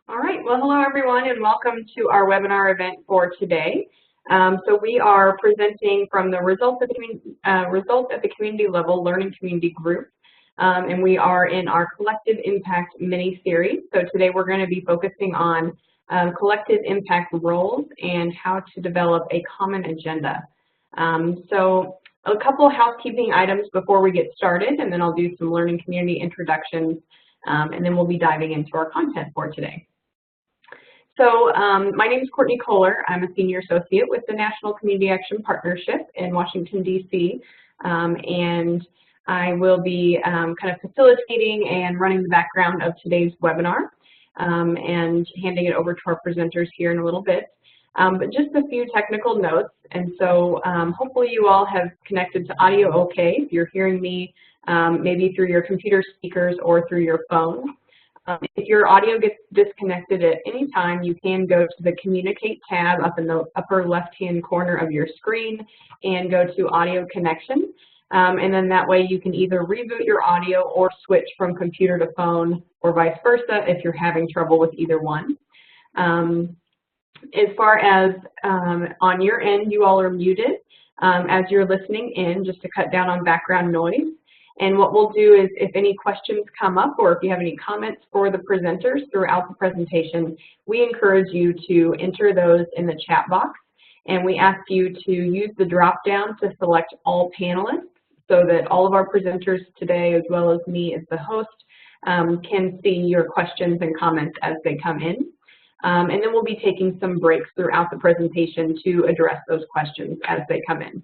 All right, well, hello everyone and welcome to our webinar event for today. So we are presenting from the Results at the Community Level Learning Community Group, and we are in our Collective Impact mini-series. So today we're going to be focusing on collective impact roles and how to develop a common agenda. So a couple housekeeping items before we get started, and then I'll do some learning community introductions, and then we'll be diving into our content for today. So my name is Courtney Kohler. I'm a senior associate with the National Community Action Partnership in Washington, D.C., and I will be kind of facilitating and running the background of today's webinar and handing it over to our presenters here in a little bit. But just a few technical notes, and so hopefully you all have connected to audio okay if you're hearing me maybe through your computer speakers or through your phone. If your audio gets disconnected at any time, you can go to the Communicate tab up in the upper left-hand corner of your screen and go to Audio Connection. And then that way you can either reboot your audio or switch from computer to phone or vice versa if you're having trouble with either one. As far as on your end, you all are muted as you're listening in, just to cut down on background noise. And what we'll do is if any questions come up or if you have any comments for the presenters throughout the presentation, we encourage you to enter those in the chat box. And we ask you to use the drop down to select all panelists so that all of our presenters today, as well as me as the host, can see your questions and comments as they come in. And then we'll be taking some breaks throughout the presentation to address those questions as they come in.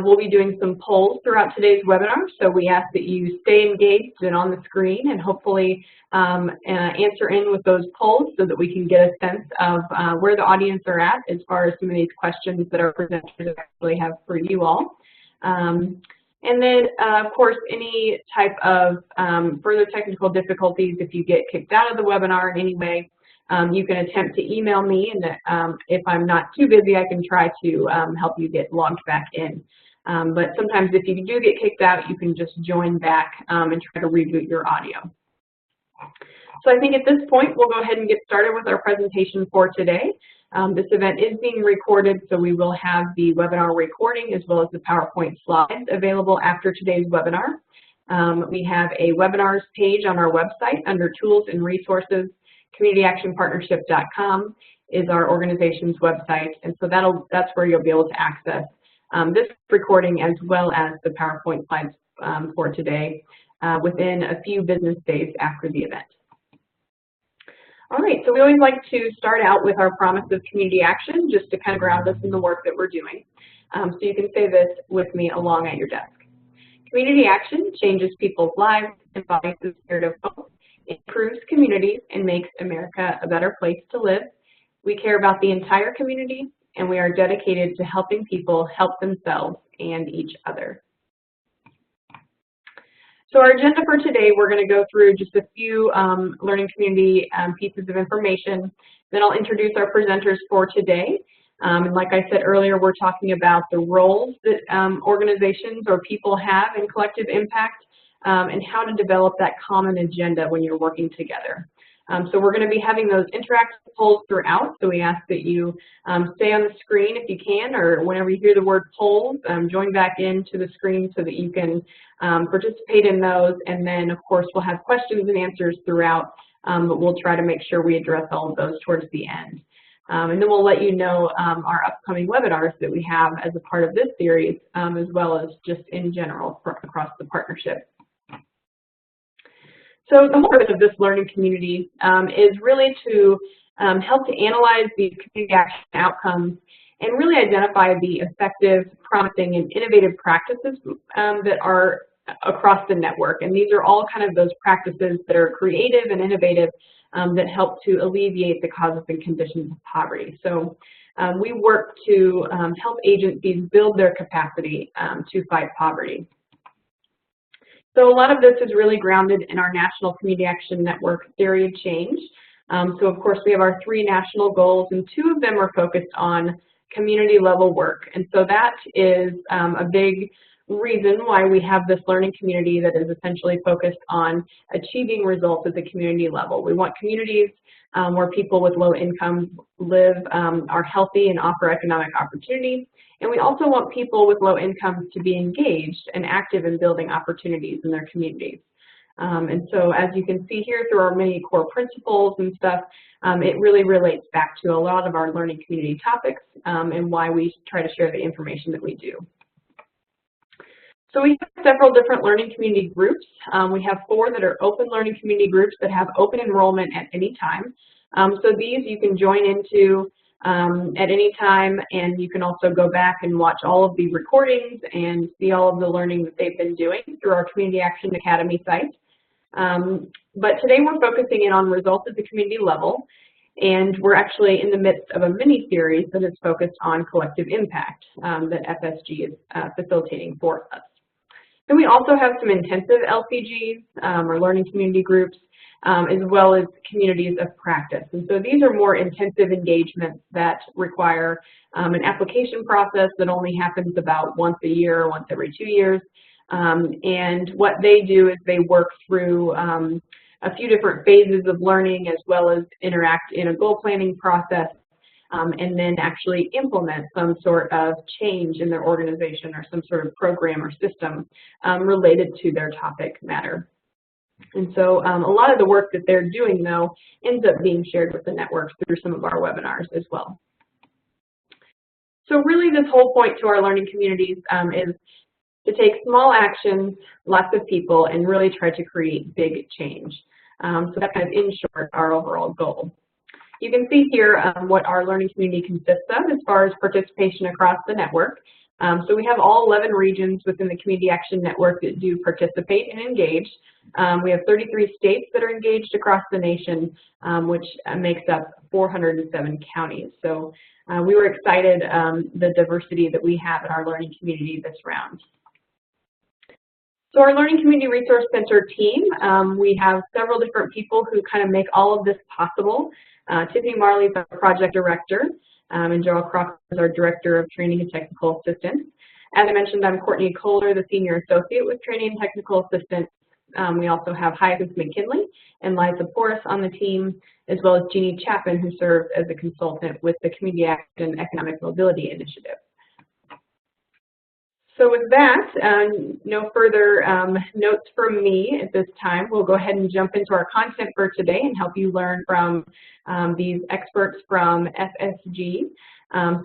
We'll be doing some polls throughout today's webinar, so we ask that you stay engaged and on the screen and hopefully answer in with those polls so that we can get a sense of where the audience are at as far as some of these questions that our presenters actually have for you all. And then, of course, any type of further technical difficulties, if you get kicked out of the webinar in any way, you can attempt to email me, and if I'm not too busy, I can try to help you get logged back in. But sometimes if you do get kicked out, you can just join back and try to reboot your audio. So I think at this point, we'll go ahead and get started with our presentation for today. This event is being recorded, so we will have the webinar recording as well as the PowerPoint slides available after today's webinar. We have a webinars page on our website under Tools and Resources. CommunityActionPartnership.com is our organization's website, and so that's where you'll be able to access this recording as well as the PowerPoint slides for today within a few business days after the event. All right, so we always like to start out with our promise of community action just to kind of ground us in the work that we're doing. So you can say this with me along at your desk. Community action changes people's lives, embodies the spirit of hope, improves communities, and makes America a better place to live. We care about the entire community, and we are dedicated to helping people help themselves and each other. So our agenda for today, we're going to go through just a few learning community pieces of information. Then I'll introduce our presenters for today. And like I said earlier, we're talking about the roles that organizations or people have in collective impact, and how to develop that common agenda when you're working together. So we're going to be having those interactive polls throughout, so we ask that you stay on the screen if you can, or whenever you hear the word polls, join back into the screen so that you can participate in those, and then of course we'll have questions and answers throughout, but we'll try to make sure we address all of those towards the end. And then we'll let you know our upcoming webinars that we have as a part of this series, as well as just in general across the partnership. So the whole purpose of this learning community is really to help to analyze these community action outcomes and really identify the effective, promising, and innovative practices that are across the network. And these are all kind of those practices that are creative and innovative that help to alleviate the causes and conditions of poverty. So we work to help agencies build their capacity to fight poverty. So a lot of this is really grounded in our National Community Action Network theory of change. So of course we have our 3 national goals, and 2 of them are focused on community level work. And so that is a big reason why we have this learning community that is essentially focused on achieving results at the community level. We want communities where people with low income live, are healthy and offer economic opportunity. And we also want people with low incomes to be engaged and active in building opportunities in their communities. And so as you can see here through our many core principles and stuff, it really relates back to a lot of our learning community topics and why we try to share the information that we do. So we have several different learning community groups. We have 4 that are open learning community groups that have open enrollment at any time. So these you can join into at any time, and you can also go back and watch all of the recordings and see all of the learning that they've been doing through our Community Action Academy site. But today we're focusing in on results at the community level, and we're actually in the midst of a mini-series that is focused on collective impact that FSG is facilitating for us. Then we also have some intensive LCGs, or learning community groups, as well as communities of practice. And so these are more intensive engagements that require an application process that only happens about once a year or once every 2 years. And what they do is they work through a few different phases of learning, as well as interact in a goal planning process, and then actually implement some sort of change in their organization or some sort of program or system related to their topic matter. And so a lot of the work that they're doing, though, ends up being shared with the networks through some of our webinars as well. So really this whole point to our learning communities is to take small actions, lots of people, and really try to create big change. So that's kind of, in short, our overall goal. You can see here what our learning community consists of as far as participation across the network. So we have all 11 regions within the Community Action Network that do participate and engage. We have 33 states that are engaged across the nation, which makes up 407 counties. So we were excited the diversity that we have in our learning community this round. So our Learning Community Resource Center team, we have several different people who kind of make all of this possible. Tiffany Marley is our project director, and Joel Crocker is our director of training and technical assistance. As I mentioned, I'm Courtney Kohler, the senior associate with training and technical assistance. We also have Hyacinth McKinley and Liza Porras on the team, as well as Jeannie Chapman, who serves as a consultant with the Community Action Economic Mobility Initiative. So with that, no further notes from me at this time. We'll go ahead and jump into our content for today and help you learn from these experts from FSG.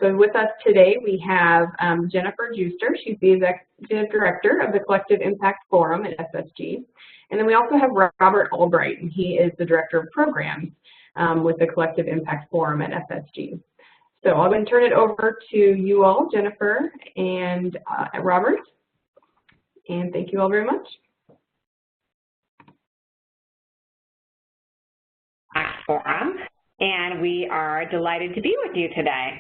So with us today, we have Jennifer Juster. She's the Executive Director of the Collective Impact Forum at FSG. And then we also have Robert Albright, and he is the Director of Programs with the Collective Impact Forum at FSG. So I'm going to turn it over to you all, Jennifer and Robert, and thank you all very much. Forum, and we are delighted to be with you today.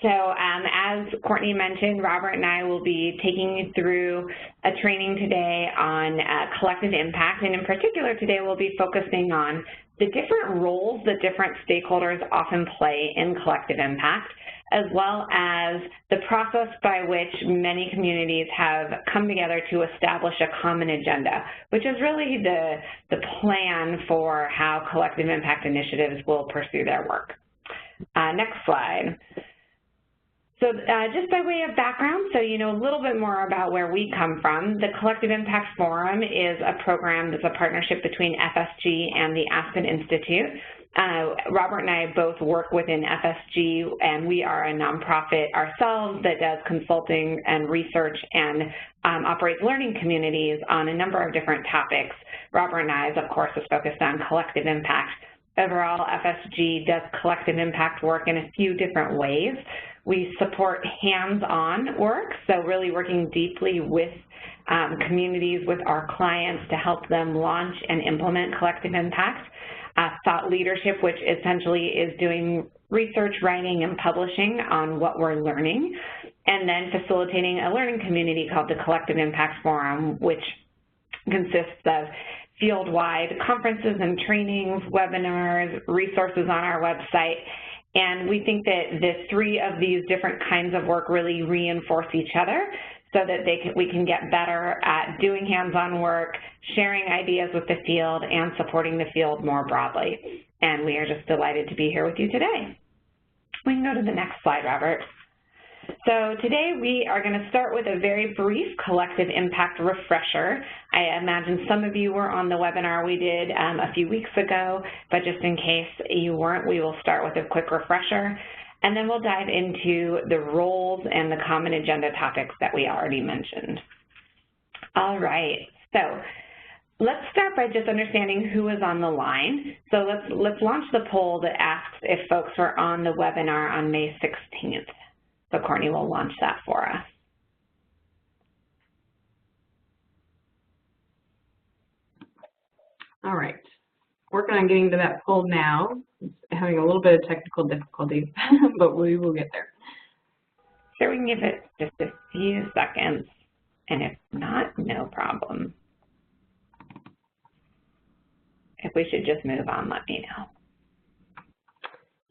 So as Courtney mentioned, Robert and I will be taking you through a training today on collective impact, and in particular today we'll be focusing on the different roles that different stakeholders often play in collective impact, as well as the process by which many communities have come together to establish a common agenda, which is really the plan for how collective impact initiatives will pursue their work. Next slide. So just by way of background, so you know a little bit more about where we come from, the Collective Impact Forum is a program that's a partnership between FSG and the Aspen Institute. Robert and I both work within FSG, and we are a nonprofit ourselves that does consulting and research and operates learning communities on a number of different topics. Robert and I, of course, is focused on collective impact. Overall, FSG does collective impact work in a few different ways. We support hands-on work, so really working deeply with communities, with our clients to help them launch and implement collective impact. Thought leadership, which essentially is doing research, writing, and publishing on what we're learning, and then facilitating a learning community called the Collective Impact Forum, which consists of field-wide conferences and trainings, webinars, resources on our website. And we think that the 3 of these different kinds of work really reinforce each other. so that we can get better at doing hands-on work, sharing ideas with the field, and supporting the field more broadly. And we are just delighted to be here with you today. We can go to the next slide, Robert. So today we are going to start with a very brief collective impact refresher. I imagine some of you were on the webinar we did a few weeks ago, but just in case you weren't, we will start with a quick refresher. And then we'll dive into the roles and the common agenda topics that we already mentioned. All right, so let's start by just understanding who is on the line. So let's launch the poll that asks if folks were on the webinar on May 16th. So Courtney will launch that for us. All right, working on getting to that poll now. Having a little bit of technical difficulties, but we will get there. Sure, we can give it just a few seconds, and if not, no problem. If we should just move on, let me know.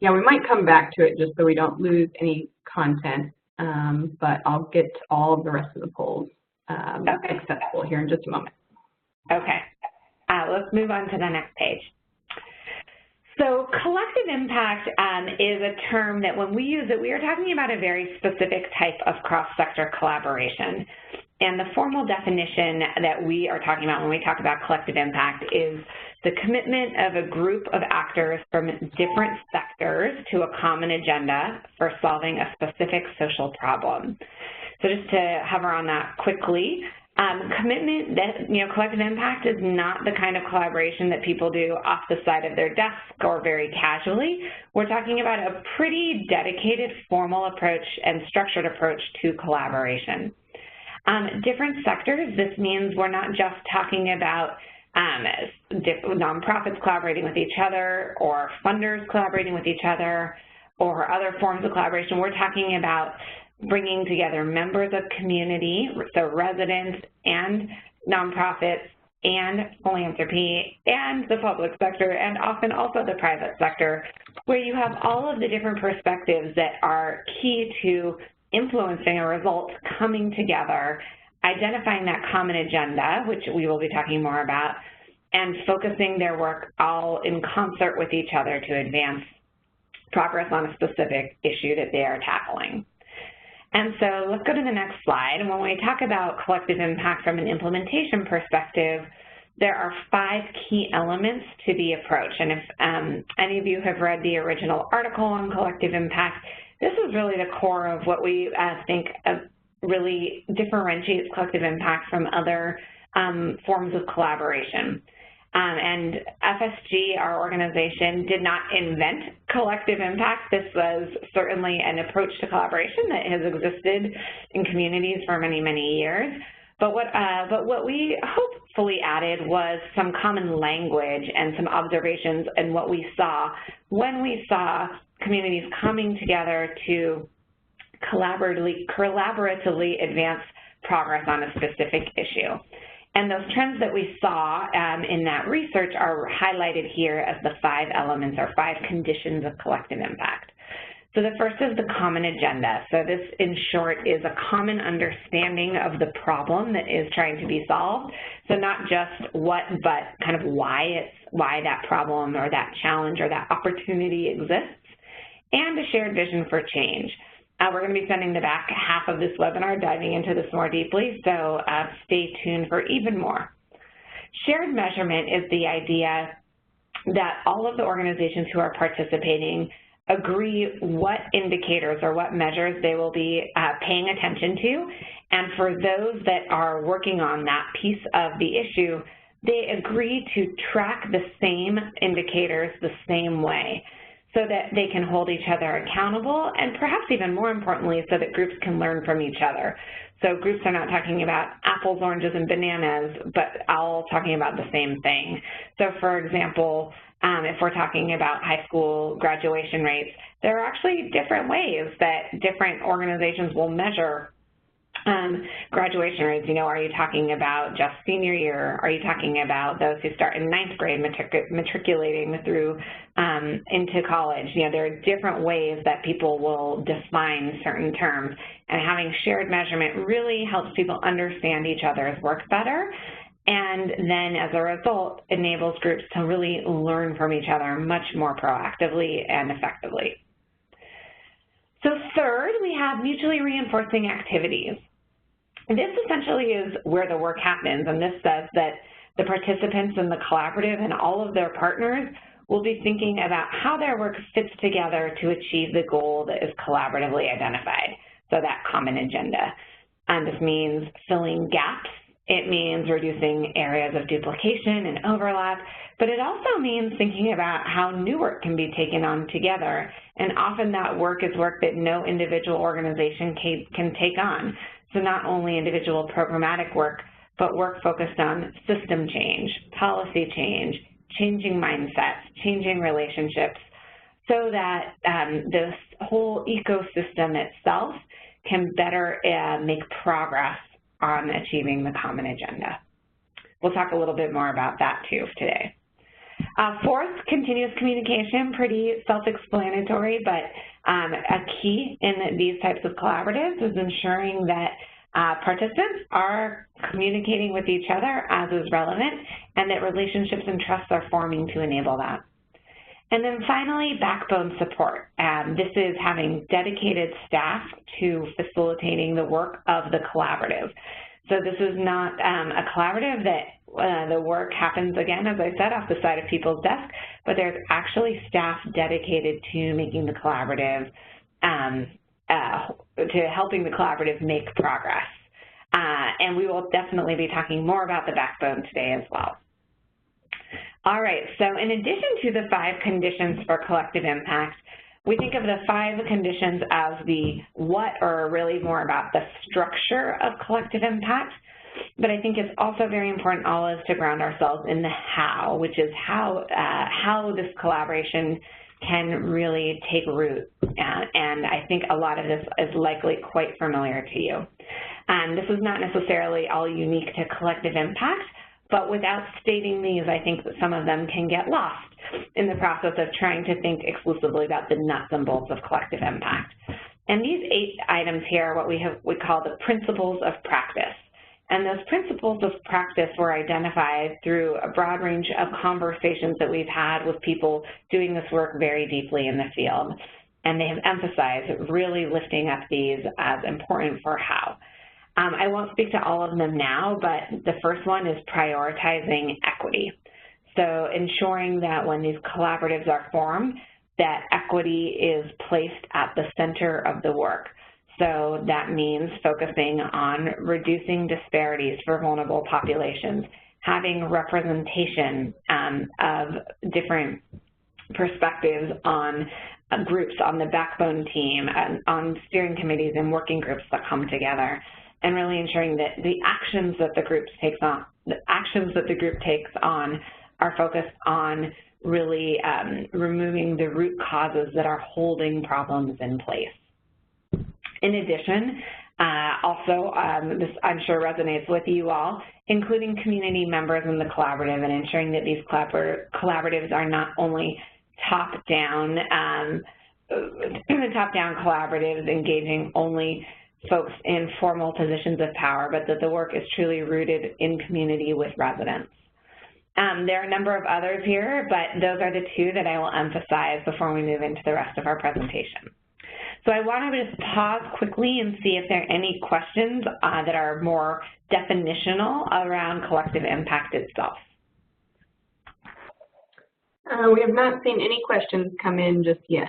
Yeah, we might come back to it just so we don't lose any content, but I'll get to all of the rest of the polls accessible here in just a moment. Okay, let's move on to the next page. So collective impact is a term that when we use it, we are talking about a very specific type of cross-sector collaboration. And the formal definition that we are talking about when we talk about collective impact is the commitment of a group of actors from different sectors to a common agenda for solving a specific social problem. So just to hover on that quickly, commitment, collective impact is not the kind of collaboration that people do off the side of their desk or very casually. We're talking about a pretty dedicated, formal approach and structured approach to collaboration. Different sectors, this means we're not just talking about nonprofits collaborating with each other or funders collaborating with each other or other forms of collaboration. We're talking about bringing together members of community, so residents and nonprofits and philanthropy and the public sector and often also the private sector, where you have all of the different perspectives that are key to influencing a result coming together, identifying that common agenda, which we will be talking more about, and focusing their work all in concert with each other to advance progress on a specific issue that they are tackling. And so let's go to the next slide. And when we talk about collective impact from an implementation perspective, there are 5 key elements to the approach. And if any of you have read the original article on collective impact, this is really the core of what we think really differentiates collective impact from other forms of collaboration. And FSG, our organization, did not invent collective impact. This was certainly an approach to collaboration that has existed in communities for many, many years. But what we hopefully added was some common language and some observations in what we saw when we saw communities coming together to collaboratively advance progress on a specific issue. And those trends that we saw in that research are highlighted here as the 5 elements or 5 conditions of collective impact. So the first is the common agenda. So this, in short, is a common understanding of the problem that is trying to be solved. So not just what, but kind of why that problem or that challenge or that opportunity exists, and a shared vision for change. We're going to be spending the back half of this webinar diving into this more deeply, so stay tuned for even more. Shared measurement is the idea that all of the organizations who are participating agree what indicators or what measures they will be paying attention to, and for those that are working on that piece of the issue, they agree to track the same indicators the same way, so that they can hold each other accountable, and perhaps even more importantly, so that groups can learn from each other. So groups are not talking about apples, oranges, and bananas, but all talking about the same thing. So for example, if we're talking about high school graduation rates, there are actually different ways that different organizations will measure graduation rates, are you talking about just senior year? Are you talking about those who start in 9th grade matriculating through into college? There are different ways that people will define certain terms, and having shared measurement really helps people understand each other's work better, and then as a result enables groups to really learn from each other much more proactively and effectively. So third, we have mutually reinforcing activities. This essentially is where the work happens, and this says that the participants in the collaborative and all of their partners will be thinking about how their work fits together to achieve the goal that is collaboratively identified, so that common agenda. And this means filling gaps. It means reducing areas of duplication and overlap, but it also means thinking about how new work can be taken on together, and often that work is work that no individual organization can take on. So not only individual programmatic work, but work focused on system change, policy change, changing mindsets, changing relationships, so that this whole ecosystem itself can better make progress on achieving the common agenda. We'll talk a little bit more about that too today. Fourth, continuous communication, pretty self-explanatory, but a key in these types of collaboratives is ensuring that participants are communicating with each other as is relevant, and that relationships and trusts are forming to enable that. And then finally, backbone support. This is having dedicated staff to facilitating the work of the collaborative. So this is not a collaborative that the work happens, again, as I said, off the side of people's desk, but there's actually staff dedicated to making the collaborative, to helping the collaborative make progress. And we will definitely be talking more about the backbone today as well. All right, so in addition to the 5 conditions for collective impact, we think of the 5 conditions as the what, or really more about the structure of collective impact. But I think it's also very important always to ground ourselves in the how, which is how this collaboration can really take root. And I think a lot of this is likely quite familiar to you. This is not necessarily all unique to collective impact, but without stating these, I think that some of them can get lost in the process of trying to think exclusively about the nuts and bolts of collective impact. And these 8 items here are what we call the principles of practice. And those principles of practice were identified through a broad range of conversations that we've had with people doing this work very deeply in the field. And they have emphasized really lifting up these as important for how. I won't speak to all of them now, but the first one is prioritizing equity. So ensuring that when these collaboratives are formed, that equity is placed at the center of the work. So that means focusing on reducing disparities for vulnerable populations, having representation of different perspectives on groups on the backbone team, on steering committees and working groups that come together, and really ensuring that the actions that the group takes on are focused on really removing the root causes that are holding problems in place. In addition, also, this I'm sure resonates with you all, including community members in the collaborative and ensuring that these collaboratives are not only top-down collaboratives engaging only folks in formal positions of power, but that the work is truly rooted in community with residents. There are a number of others here, but those are the 2 that I will emphasize before we move into the rest of our presentation. So I want to just pause quickly and see if there are any questions that are more definitional around collective impact itself. We have not seen any questions come in just yet.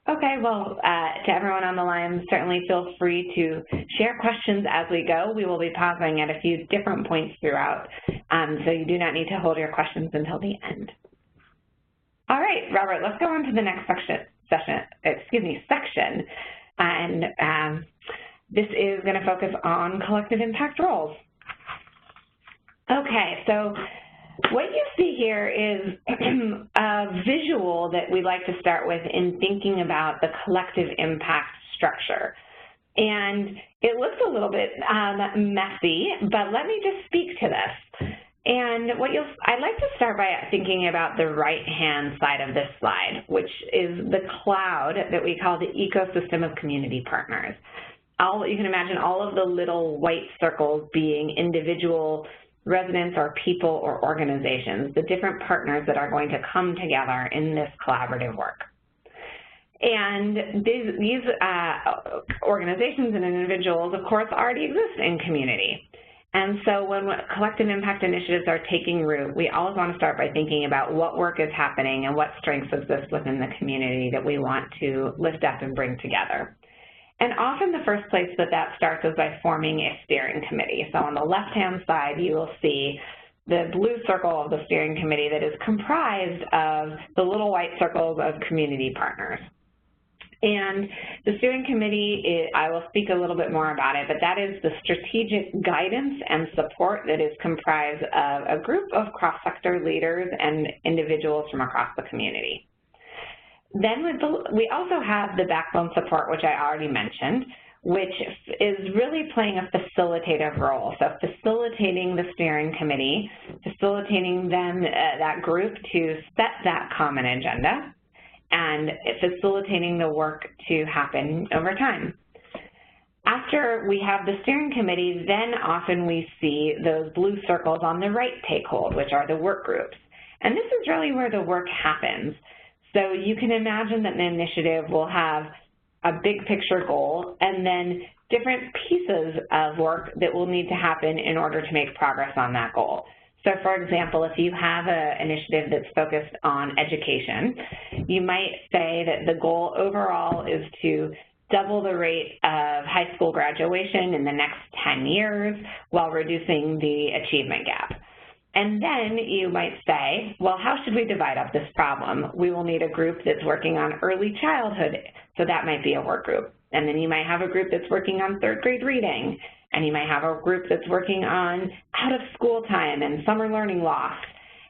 Okay, well, to everyone on the line, certainly feel free to share questions as we go. We will be pausing at a few different points throughout, so you do not need to hold your questions until the end. All right, Robert, let's go on to the next section, and this is going to focus on collective impact roles. Okay, so what you see here is a visual that we like to start with in thinking about the collective impact structure. And it looks a little bit messy, but let me just speak to this. And I'd like to start by thinking about the right-hand side of this slide, which is the cloud that we call the ecosystem of community partners. You can imagine all of the little white circles being individual residents or people or organizations, the different partners that are going to come together in this collaborative work. And these organizations and individuals, of course, already exist in community. And so when collective impact initiatives are taking root, we always want to start by thinking about what work is happening and what strengths exist within the community that we want to lift up and bring together. And often the first place that starts is by forming a steering committee. So on the left-hand side, you will see the blue circle of the steering committee that is comprised of the little white circles of community partners. And the steering committee, I will speak a little bit more about it, but that is the strategic guidance and support that is comprised of a group of cross-sector leaders and individuals from across the community. Then we also have the backbone support, which I already mentioned, which is really playing a facilitative role. So facilitating the steering committee, facilitating them, that group to set that common agenda, and facilitating the work to happen over time. After we have the steering committee, then often we see those blue circles on the right take hold, which are the work groups. And this is really where the work happens. So you can imagine that an initiative will have a big picture goal and then different pieces of work that will need to happen in order to make progress on that goal. So for example, if you have an initiative that's focused on education, you might say that the goal overall is to double the rate of high school graduation in the next 10 years while reducing the achievement gap. And then you might say, well, how should we divide up this problem? We will need a group that's working on early childhood, so that might be a work group. And then you might have a group that's working on third grade reading, and you might have a group that's working on out of school time and summer learning loss.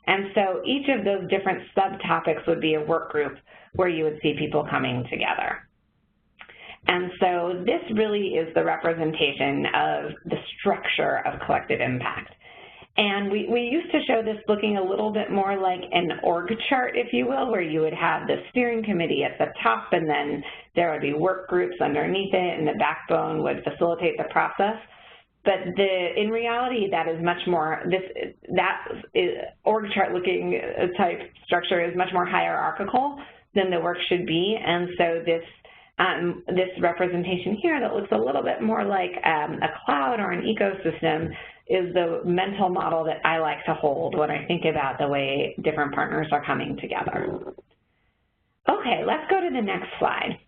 And so each of those different subtopics would be a work group where you would see people coming together. And so this really is the representation of the structure of collective impact. And we used to show this looking a little bit more like an org chart, if you will, where you would have the steering committee at the top, and then there would be work groups underneath it, and the backbone would facilitate the process. But in reality, that is much more, org chart looking type structure is much more hierarchical than the work should be. And so this representation here that looks a little bit more like a cloud or an ecosystem is the mental model that I like to hold when I think about the way different partners are coming together. Okay, let's go to the next slide.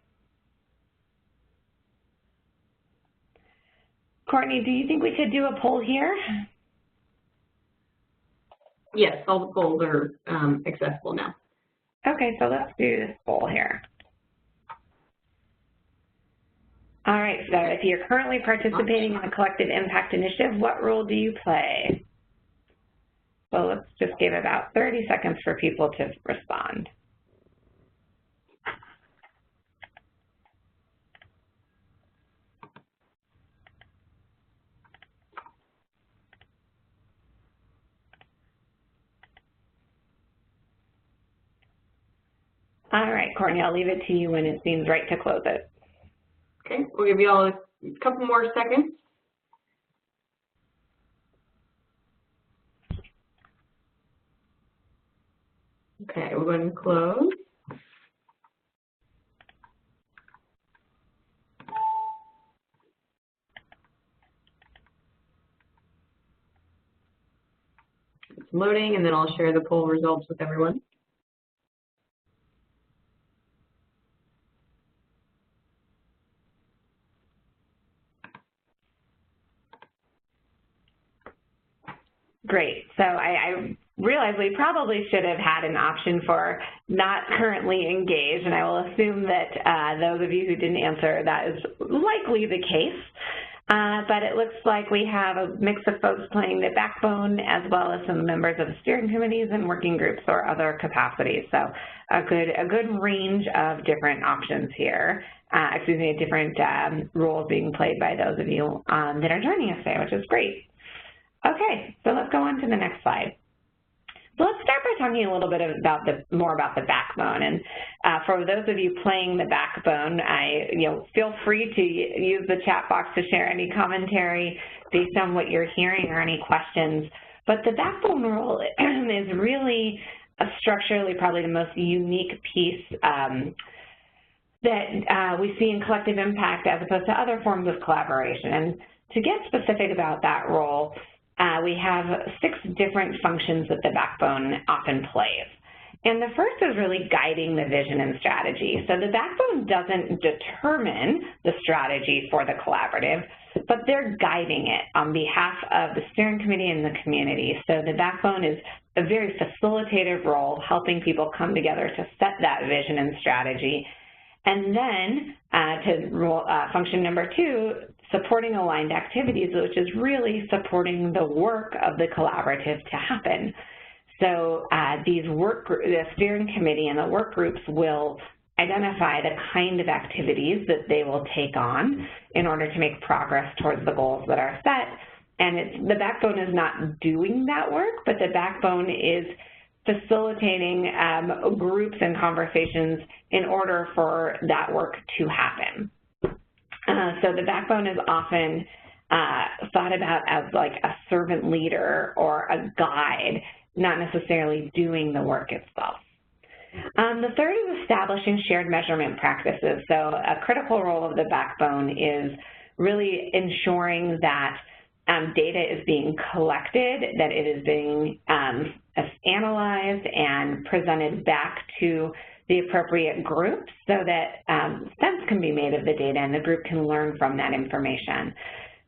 Courtney, do you think we could do a poll here? Yes, all the polls are accessible now. Okay, so let's do this poll here. All right, so if you're currently participating in a collective impact initiative, what role do you play? So let's just give about 30 seconds for people to respond. All right, Courtney, I'll leave it to you when it seems right to close it. Okay, we'll give you all a couple more seconds. Okay, we're going to close. It's loading, and then I'll share the poll results with everyone. Great. So I realize we probably should have had an option for not currently engaged, and I will assume that those of you who didn't answer, that is likely the case. but it looks like we have a mix of folks playing the backbone as well as some members of the steering committees and working groups or other capacities. So a good range of different options here. Different roles being played by those of you that are joining us today, which is great. Okay, so let's go on to the next slide. So let's start by talking a little bit about more about the backbone. And for those of you playing the backbone, feel free to use the chat box to share any commentary based on what you're hearing or any questions. But the backbone role is really structurally probably the most unique piece that we see in collective impact as opposed to other forms of collaboration. And to get specific about that role, we have 6 different functions that the backbone often plays. And the first is really guiding the vision and strategy. So the backbone doesn't determine the strategy for the collaborative, but they're guiding it on behalf of the steering committee and the community. So the backbone is a very facilitative role, helping people come together to set that vision and strategy. And then function number 2, supporting aligned activities, which is really supporting the work of the collaborative to happen. So the steering committee and the work groups will identify the kind of activities that they will take on in order to make progress towards the goals that are set. And the backbone is not doing that work, but the backbone is facilitating groups and conversations in order for that work to happen. So the backbone is often thought about as like a servant leader or a guide, not necessarily doing the work itself. The third is establishing shared measurement practices. So a critical role of the backbone is really ensuring that data is being collected, that it is being analyzed and presented back to the appropriate groups so that sense can be made of the data and the group can learn from that information.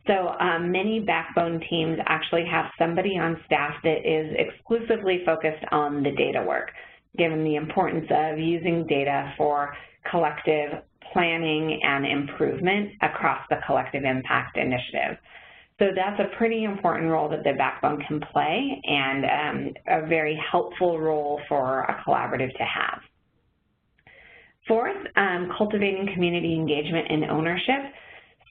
So many backbone teams actually have somebody on staff that is exclusively focused on the data work, given the importance of using data for collective planning and improvement across the collective impact initiative. So that's a pretty important role that the backbone can play and a very helpful role for a collaborative to have. Fourth, cultivating community engagement and ownership.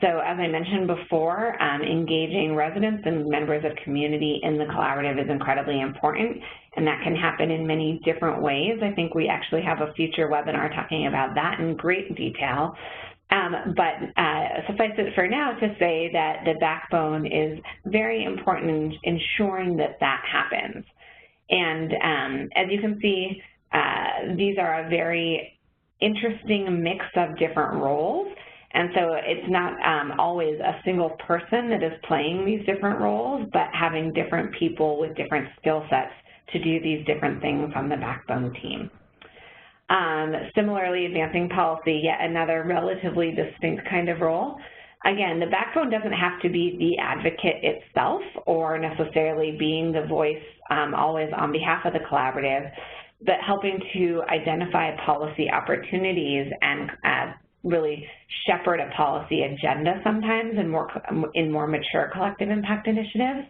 So as I mentioned before, engaging residents and members of community in the collaborative is incredibly important, and that can happen in many different ways. I think we actually have a future webinar talking about that in great detail. But suffice it for now to say that the backbone is very important in ensuring that that happens. And as you can see, these are a very interesting mix of different roles. And so it's not always a single person that is playing these different roles, but having different people with different skill sets to do these different things on the backbone team. Similarly, advancing policy, yet another relatively distinct kind of role. Again, the backbone doesn't have to be the advocate itself or necessarily being the voice always on behalf of the collaborative, but helping to identify policy opportunities and really shepherd a policy agenda sometimes in more mature collective impact initiatives.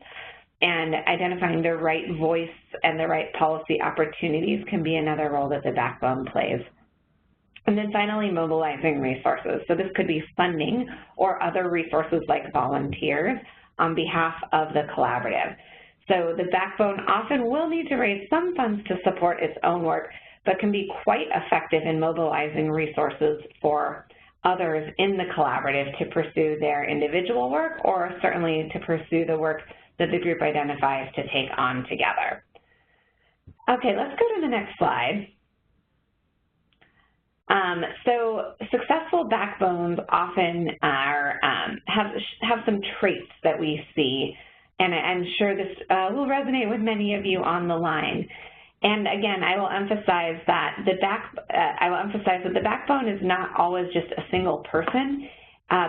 And identifying the right voice and the right policy opportunities can be another role that the backbone plays. And then finally, mobilizing resources. So this could be funding or other resources like volunteers on behalf of the collaborative. So the backbone often will need to raise some funds to support its own work, but can be quite effective in mobilizing resources for others in the collaborative to pursue their individual work or certainly to pursue the work that the group identifies to take on together. Okay, let's go to the next slide. So successful backbones often are, have some traits that we see, and I'm sure this will resonate with many of you on the line. And again, I will emphasize that the backbone is not always just a single person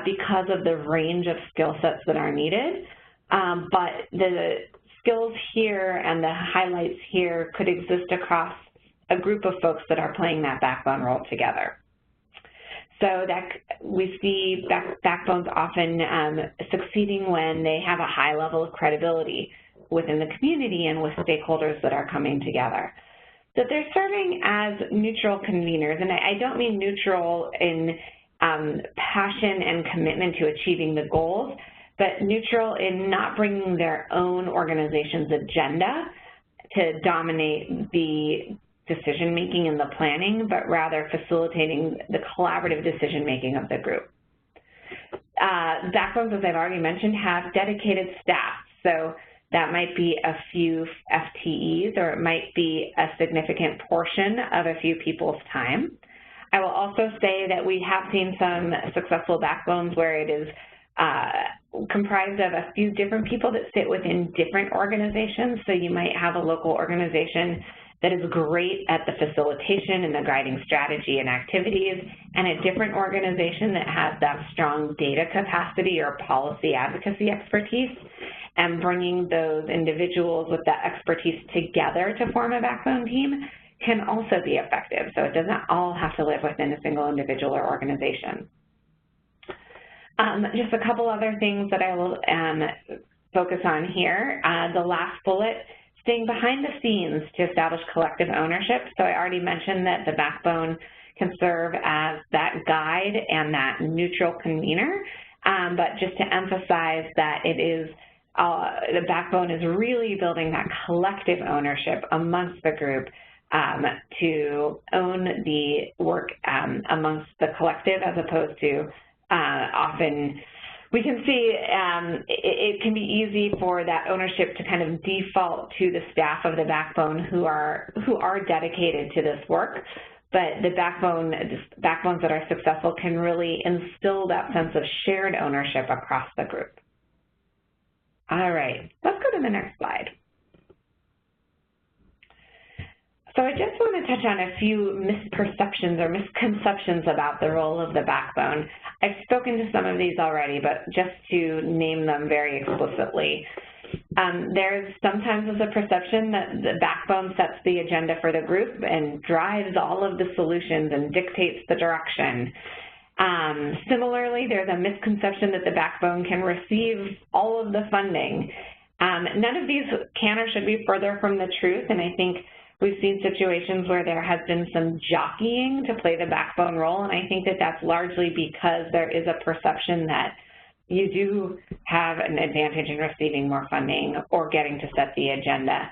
because of the range of skill sets that are needed. But the skills here and the highlights here could exist across a group of folks that are playing that backbone role together. So that we see backbones often succeeding when they have a high level of credibility within the community and with stakeholders that are coming together. That they're serving as neutral conveners, and I don't mean neutral in passion and commitment to achieving the goals, but neutral in not bringing their own organization's agenda to dominate the decision-making and the planning, but rather facilitating the collaborative decision-making of the group. Backbones, as I've already mentioned, have dedicated staff. So that might be a few FTEs, or it might be a significant portion of a few people's time. I will also say that we have seen some successful backbones where it is comprised of a few different people that sit within different organizations. So you might have a local organization that is great at the facilitation and the guiding strategy and activities, and a different organization that has that strong data capacity or policy advocacy expertise, and bringing those individuals with that expertise together to form a backbone team can also be effective. So it doesn't all have to live within a single individual or organization. Just a couple other things that I will focus on here. The last bullet, staying behind the scenes to establish collective ownership. So I already mentioned that the backbone can serve as that guide and that neutral convener, but just to emphasize that it is, the backbone is really building that collective ownership amongst the group to own the work amongst the collective, as opposed to often we can see it can be easy for that ownership to kind of default to the staff of the backbone who are dedicated to this work. But the backbones that are successful can really instill that sense of shared ownership across the group. All right, let's go to the next slide. So I just want to touch on a few misperceptions or misconceptions about the role of the backbone. I've spoken to some of these already, but just to name them very explicitly. There's sometimes a perception that the backbone sets the agenda for the group and drives all of the solutions and dictates the direction. Similarly, there's a misconception that the backbone can receive all of the funding. None of these can or should be further from the truth, and I think we've seen situations where there has been some jockeying to play the backbone role, and I think that that's largely because there is a perception that you do have an advantage in receiving more funding or getting to set the agenda.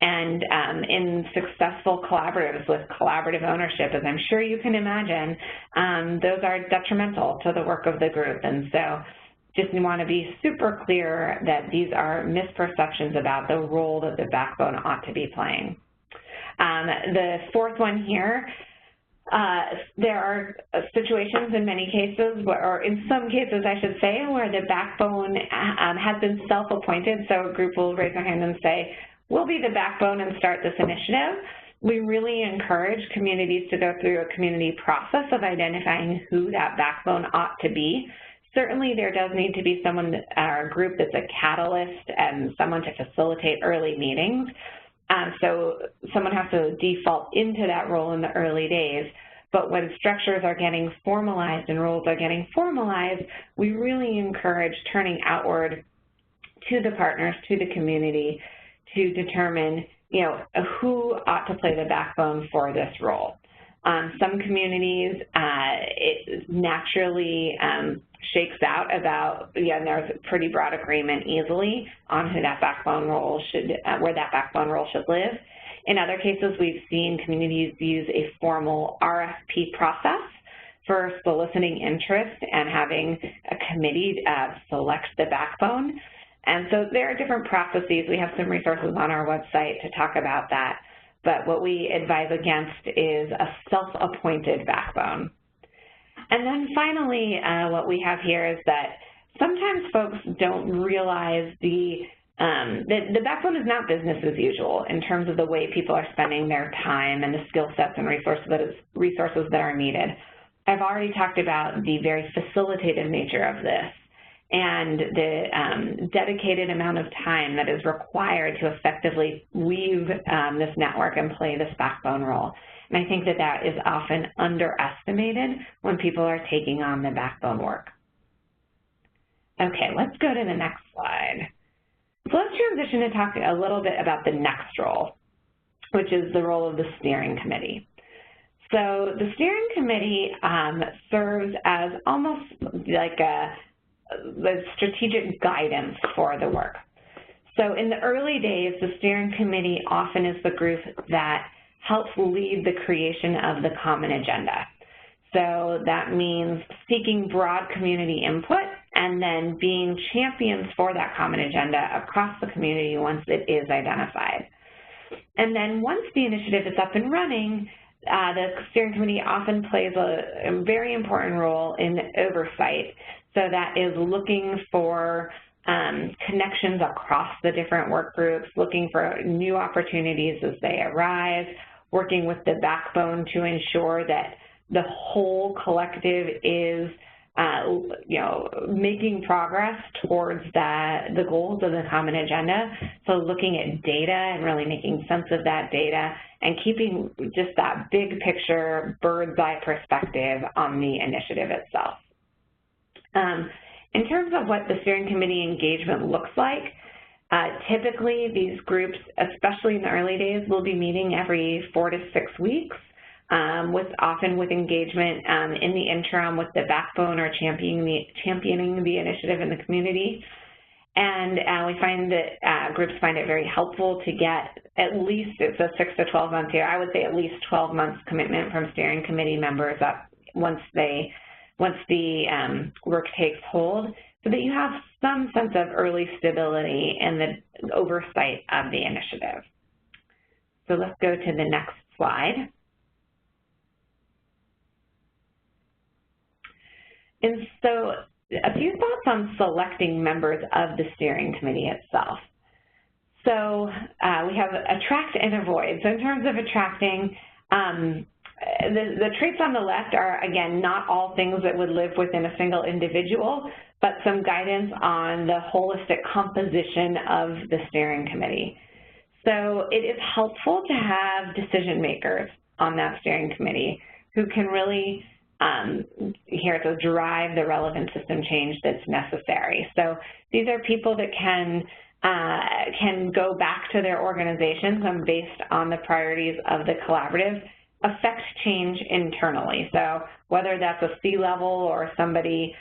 And in successful collaboratives with collaborative ownership, as I'm sure you can imagine, those are detrimental to the work of the group. And so just want to be super clear that these are misperceptions about the role that the backbone ought to be playing. The fourth one here, there are situations in many cases, or in some cases I should say, where the backbone has been self-appointed. So a group will raise their hand and say, we'll be the backbone and start this initiative. We really encourage communities to go through a community process of identifying who that backbone ought to be. Certainly there does need to be someone or a group that's a catalyst and someone to facilitate early meetings. So someone has to default into that role in the early days. But when structures are getting formalized and roles are getting formalized, we really encourage turning outward to the partners, to the community, to determine, who ought to play the backbone for this role. Some communities, it naturally shakes out about, and there's a pretty broad agreement easily on who that backbone role should, where that backbone role should live. In other cases, we've seen communities use a formal RFP process for soliciting interest and having a committee select the backbone. And so there are different processes. We have some resources on our website to talk about that. But what we advise against is a self-appointed backbone. And then finally, what we have here is that sometimes folks don't realize the backbone is not business as usual in terms of the way people are spending their time and the skill sets and resources that are needed. I've already talked about the very facilitative nature of this. and the dedicated amount of time that is required to effectively weave this network and play this backbone role. And I think that that is often underestimated when people are taking on the backbone work. Okay, let's go to the next slide. So let's transition to talk a little bit about the next role, which is the role of the steering committee. So the steering committee serves as almost like the strategic guidance for the work. So in the early days, the steering committee often is the group that helps lead the creation of the common agenda. So that means seeking broad community input and then being champions for that common agenda across the community once it is identified. And then once the initiative is up and running, the steering committee often plays a very important role in oversight. So that is looking for connections across the different work groups, looking for new opportunities as they arise, working with the backbone to ensure that the whole collective is making progress towards the goals of the common agenda. So looking at data and really making sense of that data and keeping just that big picture bird's eye perspective on the initiative itself. In terms of what the steering committee engagement looks like, typically these groups, especially in the early days, will be meeting every 4 to 6 weeks. Often with engagement in the interim with the backbone or championing the initiative in the community. And we find that groups find it very helpful to get at least, it's a 6 to 12 months here, I would say at least 12 months commitment from steering committee members up once the work takes hold, so that you have some sense of early stability in the oversight of the initiative. So let's go to the next slide. And so a few thoughts on selecting members of the steering committee itself. So we have attract and avoid. So in terms of attracting, the traits on the left are, again, not all things that would live within a single individual, but some guidance on the holistic composition of the steering committee. So it is helpful to have decision makers on that steering committee who can really drive the relevant system change that's necessary. So these are people that can go back to their organizations and, based on the priorities of the collaborative, affect change internally. So whether that's a C-level or somebody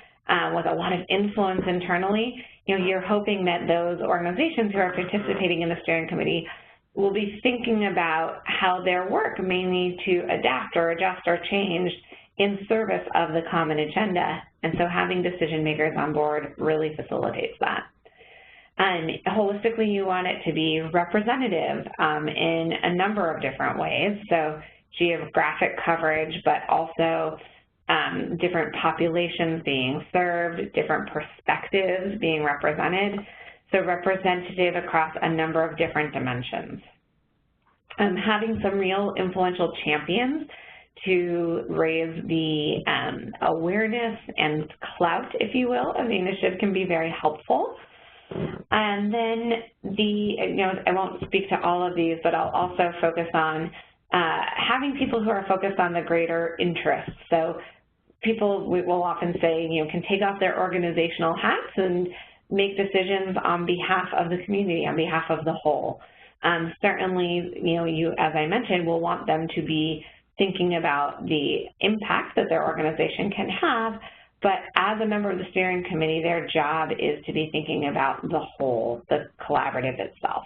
with a lot of influence internally, you're hoping that those organizations who are participating in the steering committee will be thinking about how their work may need to adapt or adjust or change in service of the common agenda. And so having decision makers on board really facilitates that. And holistically, you want it to be representative in a number of different ways. So geographic coverage, but also different populations being served, different perspectives being represented. So representative across a number of different dimensions. Having some real influential champions to raise the awareness and clout, if you will, of the initiative can be very helpful. And then I won't speak to all of these, but I'll also focus on having people who are focused on the greater interests. So people, we will often say, can take off their organizational hats and make decisions on behalf of the community, on behalf of the whole. Certainly, you, as I mentioned, will want them to be thinking about the impact that their organization can have, but as a member of the steering committee, their job is to be thinking about the whole, the collaborative itself.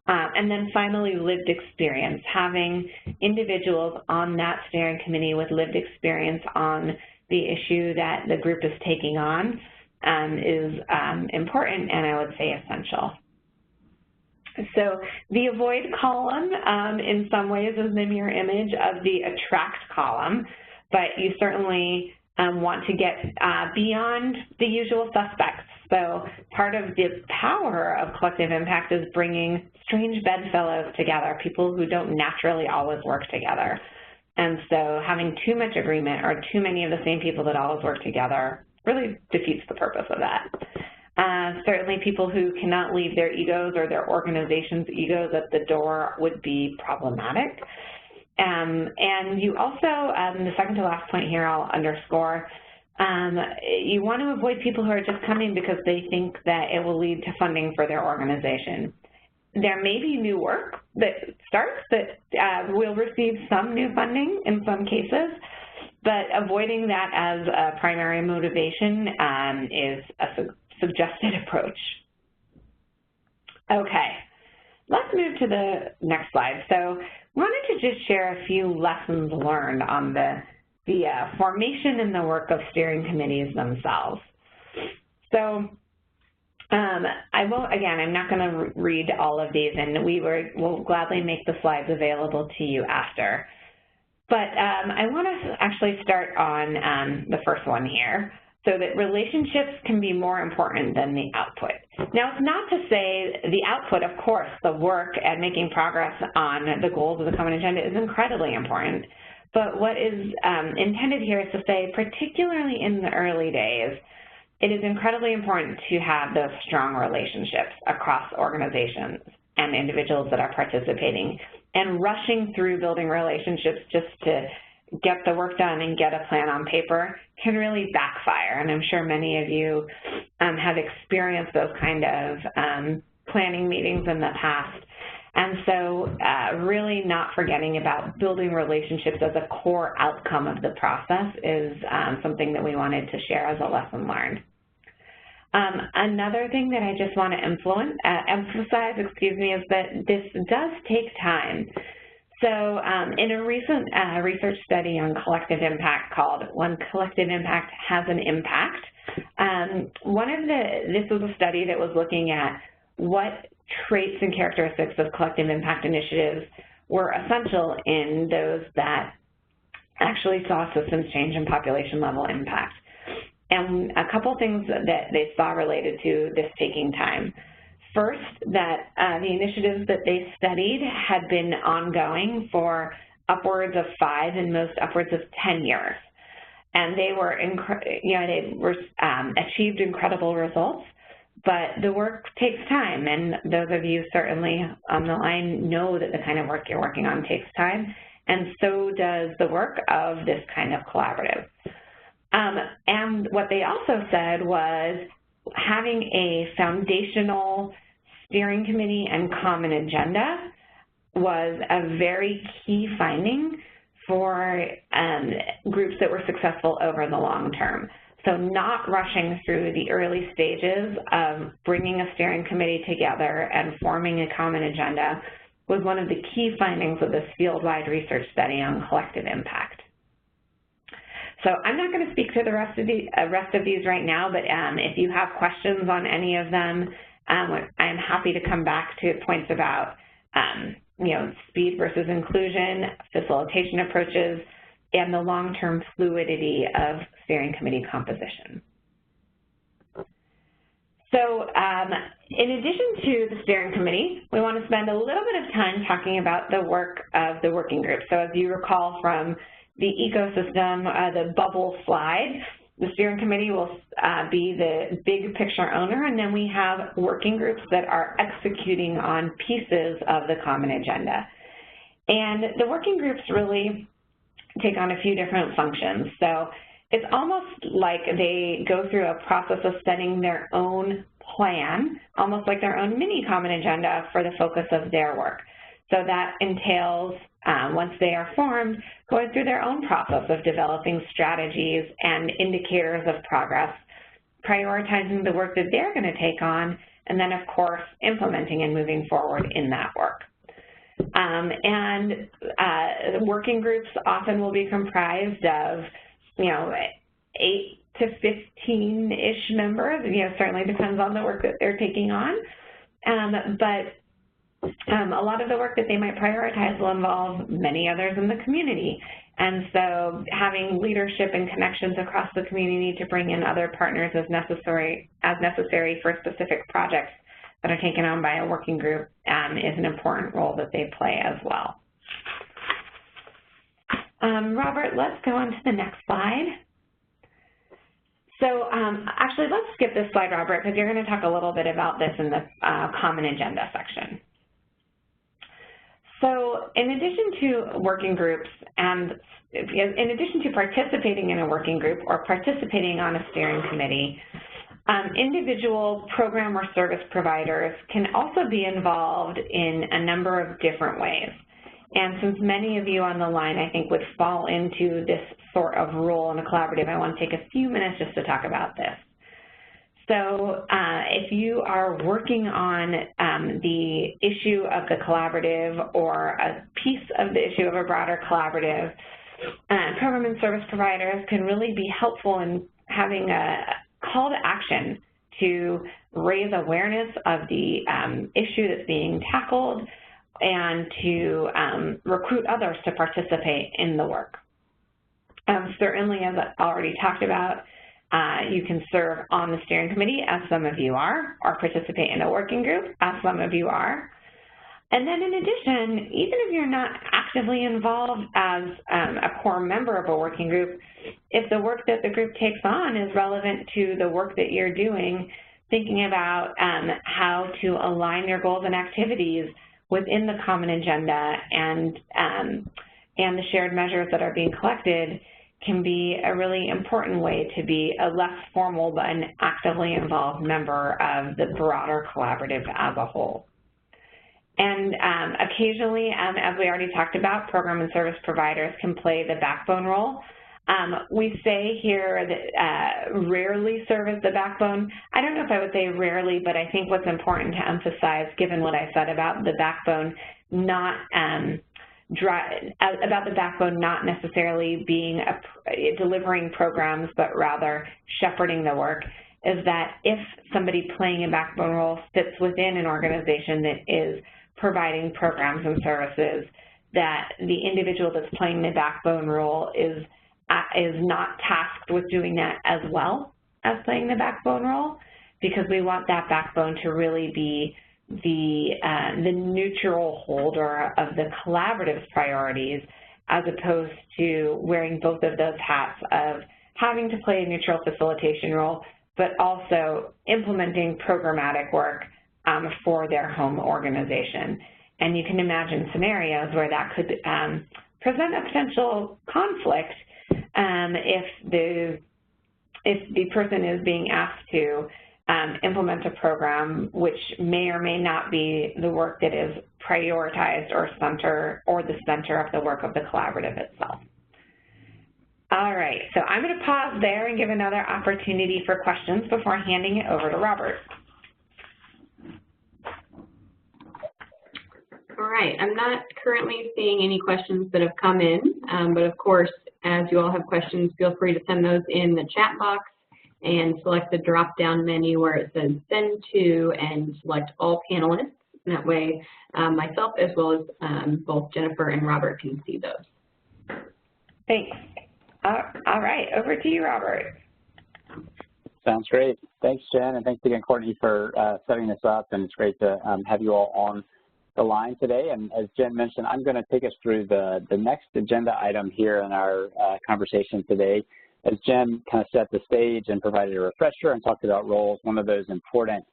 And then finally, lived experience. Having individuals on that steering committee with lived experience on the issue that the group is taking on is important, and I would say essential. So the avoid column in some ways is the mirror image of the attract column, but you certainly want to get beyond the usual suspects. So part of the power of collective impact is bringing strange bedfellows together, people who don't naturally always work together. And so having too much agreement or too many of the same people that always work together really defeats the purpose of that. Certainly people who cannot leave their egos or their organization's egos at the door would be problematic. And you also, the second to last point here I'll underscore, you want to avoid people who are just coming because they think that it will lead to funding for their organization. There may be new work that starts that will receive some new funding in some cases, but avoiding that as a primary motivation is a suggested approach. Okay, let's move to the next slide. So I wanted to just share a few lessons learned on the formation and the work of steering committees themselves. So I'm not going to read all of these, and we'll gladly make the slides available to you after. But I want to actually start on the first one here, so that relationships can be more important than the output. Now, it's not to say the output, of course, the work and making progress on the goals of the common agenda is incredibly important. But what is intended here is to say, particularly in the early days, it is incredibly important to have those strong relationships across organizations and individuals that are participating. And rushing through building relationships just to get the work done and get a plan on paper can really backfire. And I'm sure many of you have experienced those kind of planning meetings in the past. And so really not forgetting about building relationships as a core outcome of the process is something that we wanted to share as a lesson learned. Another thing that I just want to emphasize, is that this does take time. So in a recent research study on collective impact called When Collective Impact Has an Impact, this was a study that was looking at what traits and characteristics of collective impact initiatives were essential in those that actually saw systems change and population level impact. And a couple things that they saw related to this taking time. First, that the initiatives that they studied had been ongoing for upwards of 5 and most upwards of 10 years. And they were, achieved incredible results, but the work takes time. And those of you certainly on the line know that the kind of work you're working on takes time, and so does the work of this kind of collaborative. And what they also said was having a foundational steering committee and common agenda was a very key finding for groups that were successful over the long term. So not rushing through the early stages of bringing a steering committee together and forming a common agenda was one of the key findings of this field-wide research study on collective impact. So I'm not going to speak to the rest of these right now, but if you have questions on any of them, I'm happy to come back to points about speed versus inclusion, facilitation approaches, and the long-term fluidity of steering committee composition. So in addition to the steering committee, we want to spend a little bit of time talking about the work of the working group. So as you recall from the ecosystem, the bubble slide, the steering committee will be the big picture owner, and then we have working groups that are executing on pieces of the common agenda. And the working groups really take on a few different functions. So it's almost like they go through a process of setting their own plan, almost like their own mini common agenda for the focus of their work. So that entails, once they are formed, going through their own process of developing strategies and indicators of progress, prioritizing the work that they're going to take on, and then, of course, implementing and moving forward in that work. Working groups often will be comprised of, 8 to 15-ish members. Certainly depends on the work that they're taking on. A lot of the work that they might prioritize will involve many others in the community. And so having leadership and connections across the community to bring in other partners as necessary for specific projects that are taken on by a working group is an important role that they play as well. Robert, let's go on to the next slide. So actually, let's skip this slide, Robert, because you're going to talk a little bit about this in the Common Agenda section. So in addition to working groups and in addition to participating in a working group or participating on a steering committee, individual program or service providers can also be involved in a number of different ways. And since many of you on the line, I think, would fall into this sort of role in a collaborative, I want to take a few minutes just to talk about this. So if you are working on the issue of the collaborative or a piece of the issue of a broader collaborative, program and service providers can really be helpful in having a call to action to raise awareness of the issue that's being tackled and to recruit others to participate in the work. Certainly, as I already talked about, you can serve on the steering committee, as some of you are, or participate in a working group, as some of you are. And then in addition, even if you're not actively involved as a core member of a working group, if the work that the group takes on is relevant to the work that you're doing, thinking about how to align your goals and activities within the common agenda and the shared measures that are being collected can be a really important way to be a less formal but an actively involved member of the broader collaborative as a whole. And occasionally, as we already talked about, program and service providers can play the backbone role. We say here that rarely serve as the backbone. I don't know if I would say rarely, but I think what's important to emphasize, given what I said about the backbone not necessarily being delivering programs, but rather shepherding the work, is that if somebody playing a backbone role fits within an organization that is providing programs and services, that the individual that's playing the backbone role is not tasked with doing that as well as playing the backbone role, because we want that backbone to really be the neutral holder of the collaborative's priorities, as opposed to wearing both of those hats of having to play a neutral facilitation role, but also implementing programmatic work for their home organization. And you can imagine scenarios where that could present a potential conflict if the person is being asked to implement a program which may or may not be the work that is prioritized or the center of the work of the collaborative itself. All right, so I'm going to pause there and give another opportunity for questions before handing it over to Robert. All right, I'm not currently seeing any questions that have come in, but of course, as you all have questions, feel free to send those in the chat box and select the drop-down menu where it says send to and select all panelists. And that way, myself as well as both Jennifer and Robert can see those. Thanks. All right, over to you, Robert. Sounds great. Thanks, Jen, and thanks again, Courtney, for setting this up. And it's great to have you all on the line today. And as Jen mentioned, I'm going to take us through the next agenda item here in our conversation today. As Jen kind of set the stage and provided a refresher and talked about roles, one of those important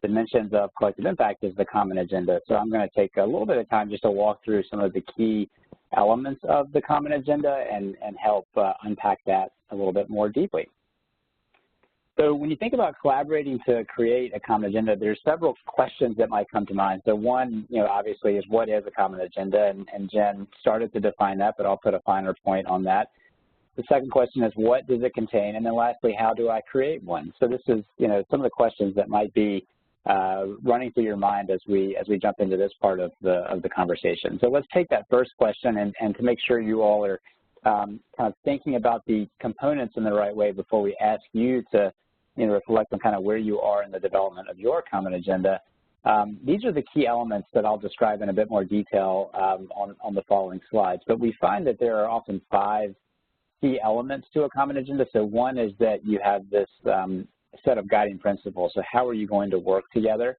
dimensions of collective impact is the common agenda. So I'm going to take a little bit of time just to walk through some of the key elements of the common agenda and help unpack that a little bit more deeply. So when you think about collaborating to create a common agenda, there's several questions that might come to mind. So one, obviously is what is a common agenda? And Jen started to define that, but I'll put a finer point on that. The second question is what does it contain? And then lastly, how do I create one? So this is, some of the questions that might be running through your mind as we jump into this part of the conversation. So let's take that first question and to make sure you all are kind of thinking about the components in the right way before we ask you to reflect on kind of where you are in the development of your common agenda. These are the key elements that I'll describe in a bit more detail on the following slides. But we find that there are often 5 key elements to a common agenda. So one is that you have this set of guiding principles. So how are you going to work together?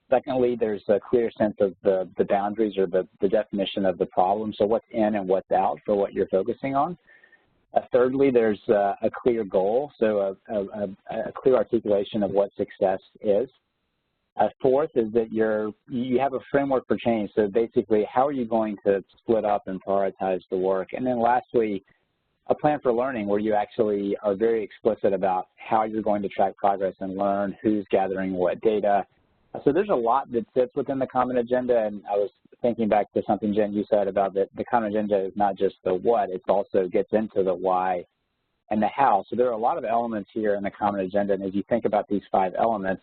Secondly, there's a clear sense of the boundaries or the definition of the problem. So what's in and what's out for what you're focusing on. Thirdly, there's a clear goal, so a clear articulation of what success is. Fourth is that you have a framework for change, so basically how are you going to split up and prioritize the work. And then lastly, a plan for learning where you actually are very explicit about how you're going to track progress and learn who's gathering what data. So there's a lot that sits within the Common Agenda, and I was thinking back to something, Jen, you said about that the Common Agenda is not just the what, it also gets into the why and the how. So there are a lot of elements here in the Common Agenda, and as you think about these 5 elements,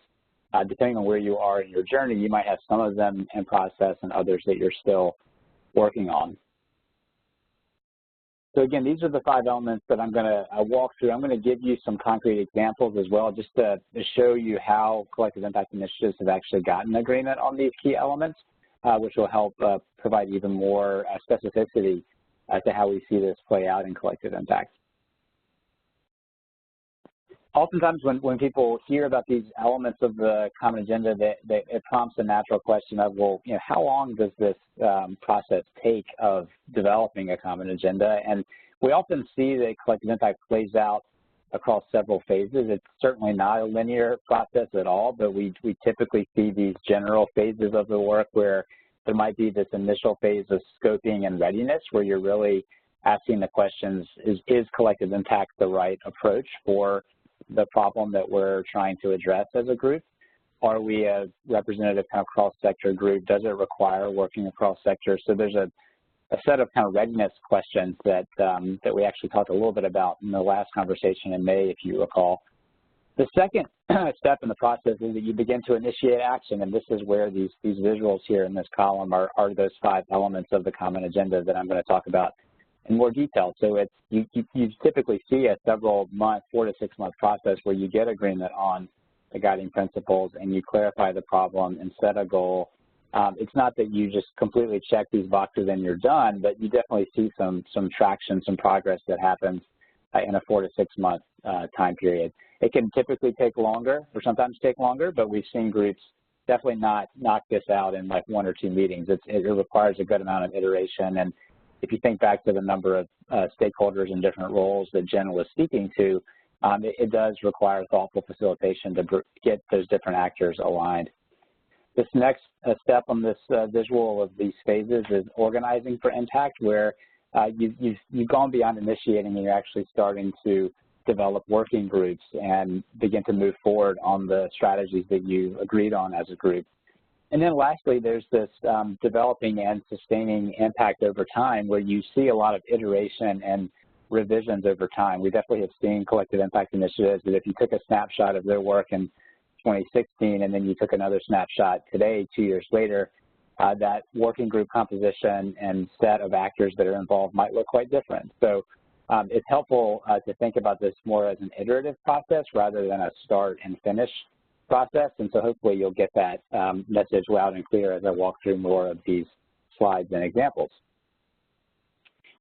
depending on where you are in your journey, you might have some of them in process and others that you're still working on. So again, these are the 5 elements that I'm going to walk through. I'm going to give you some concrete examples as well, just to show you how collective impact initiatives have actually gotten agreement on these key elements, which will help provide even more specificity to how we see this play out in collective impact. Oftentimes when people hear about these elements of the Common Agenda, it prompts a natural question of, well, how long does this process take of developing a Common Agenda? And we often see that collective impact plays out across several phases. It's certainly not a linear process at all, but we typically see these general phases of the work where there might be this initial phase of scoping and readiness where you're really asking the questions, is collective impact the right approach for the problem that we're trying to address as a group? Are we a representative kind of cross-sector group? Does it require working across sectors? So there's a set of kind of readiness questions that we actually talked a little bit about in the last conversation in May, if you recall. The second step in the process is that you begin to initiate action, and this is where these visuals here in this column are those 5 elements of the Common Agenda that I'm going to talk about in more detail. So it's you typically see a several month, 4 to 6 month process where you get agreement on the guiding principles and you clarify the problem and set a goal. It's not that you just completely check these boxes and you're done, but you definitely see some traction, some progress that happens in a 4 to 6 month time period. It can typically take longer or sometimes take longer, but we've seen groups definitely not knock this out in like 1 or 2 meetings. It requires a good amount of iteration. And if you think back to the number of stakeholders in different roles that Jen was speaking to, it does require thoughtful facilitation to get those different actors aligned. This next step on this visual of these phases is organizing for impact, where you've gone beyond initiating and you're actually starting to develop working groups and begin to move forward on the strategies that you agreed on as a group. And then lastly, there's this developing and sustaining impact over time where you see a lot of iteration and revisions over time. We definitely have seen collective impact initiatives that if you took a snapshot of their work in 2016 and then you took another snapshot today, 2 years later, that working group composition and set of actors that are involved might look quite different. So it's helpful to think about this more as an iterative process rather than a start and finish process, and so hopefully you'll get that message loud and clear as I walk through more of these slides and examples.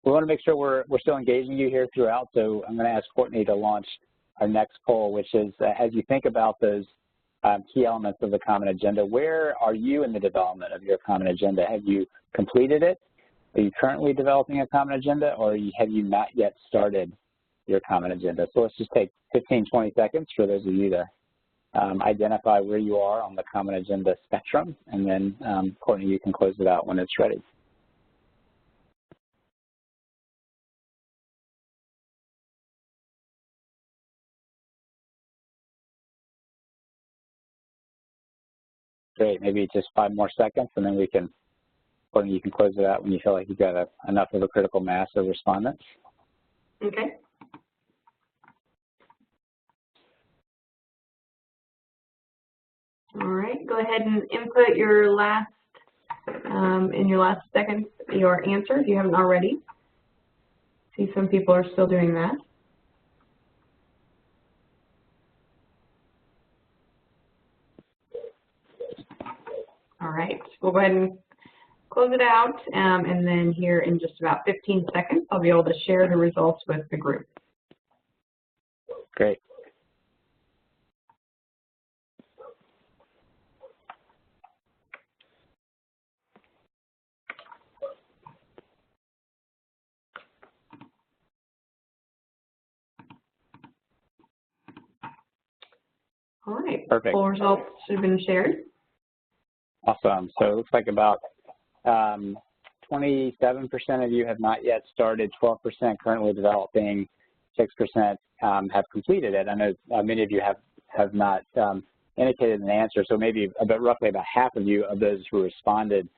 We want to make sure we're still engaging you here throughout, so I'm going to ask Courtney to launch our next poll, which is as you think about those key elements of the Common Agenda, where are you in the development of your Common Agenda? Have you completed it? Are you currently developing a Common Agenda, or have you not yet started your Common Agenda? So let's just take 15, 20 seconds for those of you to identify where you are on the Common Agenda spectrum, and then Courtney, you can close it out when it's ready. Great, maybe just 5 more seconds, and then we can, Courtney, you can close it out when you feel like you've got enough of a critical mass of respondents. Okay. All right, go ahead and input your last, in your last seconds, your answer if you haven't already. See, some people are still doing that. All right, we'll go ahead and close it out, and then here in just about 15 seconds, I'll be able to share the results with the group. Great. All right. Perfect. Poll results have been shared. Awesome. So it looks like about 27% of you have not yet started, 12% currently developing, 6% have completed it. I know many of you have not indicated an answer, so maybe roughly about half of you of those who responded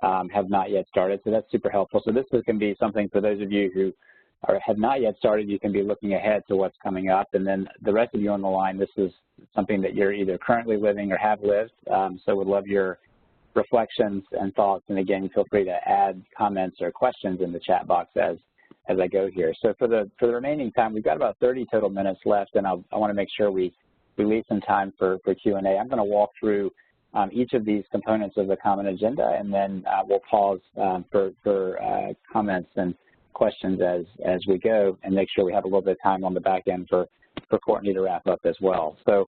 have not yet started, so that's super helpful. So this can be something for those of you who have not yet started. You can be looking ahead to what's coming up, and then the rest of you on the line, this is something that you're either currently living or have lived, so would love your reflections and thoughts, and again, feel free to add comments or questions in the chat box as I go here. So for the remaining time, we've got about 30 total minutes left, and I want to make sure we leave some time for Q&A. I'm going to walk through each of these components of the common agenda, and then we'll pause for comments and questions as we go, and make sure we have a little bit of time on the back end for Courtney to wrap up as well. So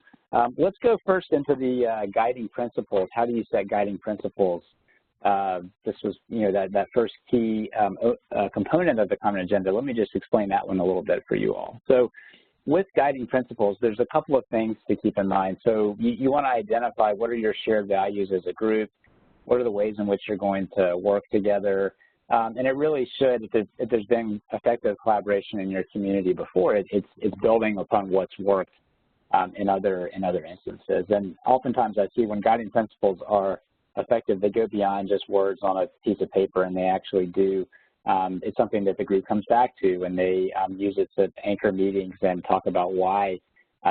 let's go first into the guiding principles. How do you set guiding principles? This was, that first key component of the common agenda. Let me just explain that one a little bit for you all. So with guiding principles, there's a couple of things to keep in mind. So you want to identify what are your shared values as a group, what are the ways in which you're going to work together, and it really should, if there's been effective collaboration in your community before, it's building upon what's worked in other instances. And oftentimes I see when guiding principles are effective, they go beyond just words on a piece of paper, and they actually do. It's something that the group comes back to, and they use it to anchor meetings and talk about why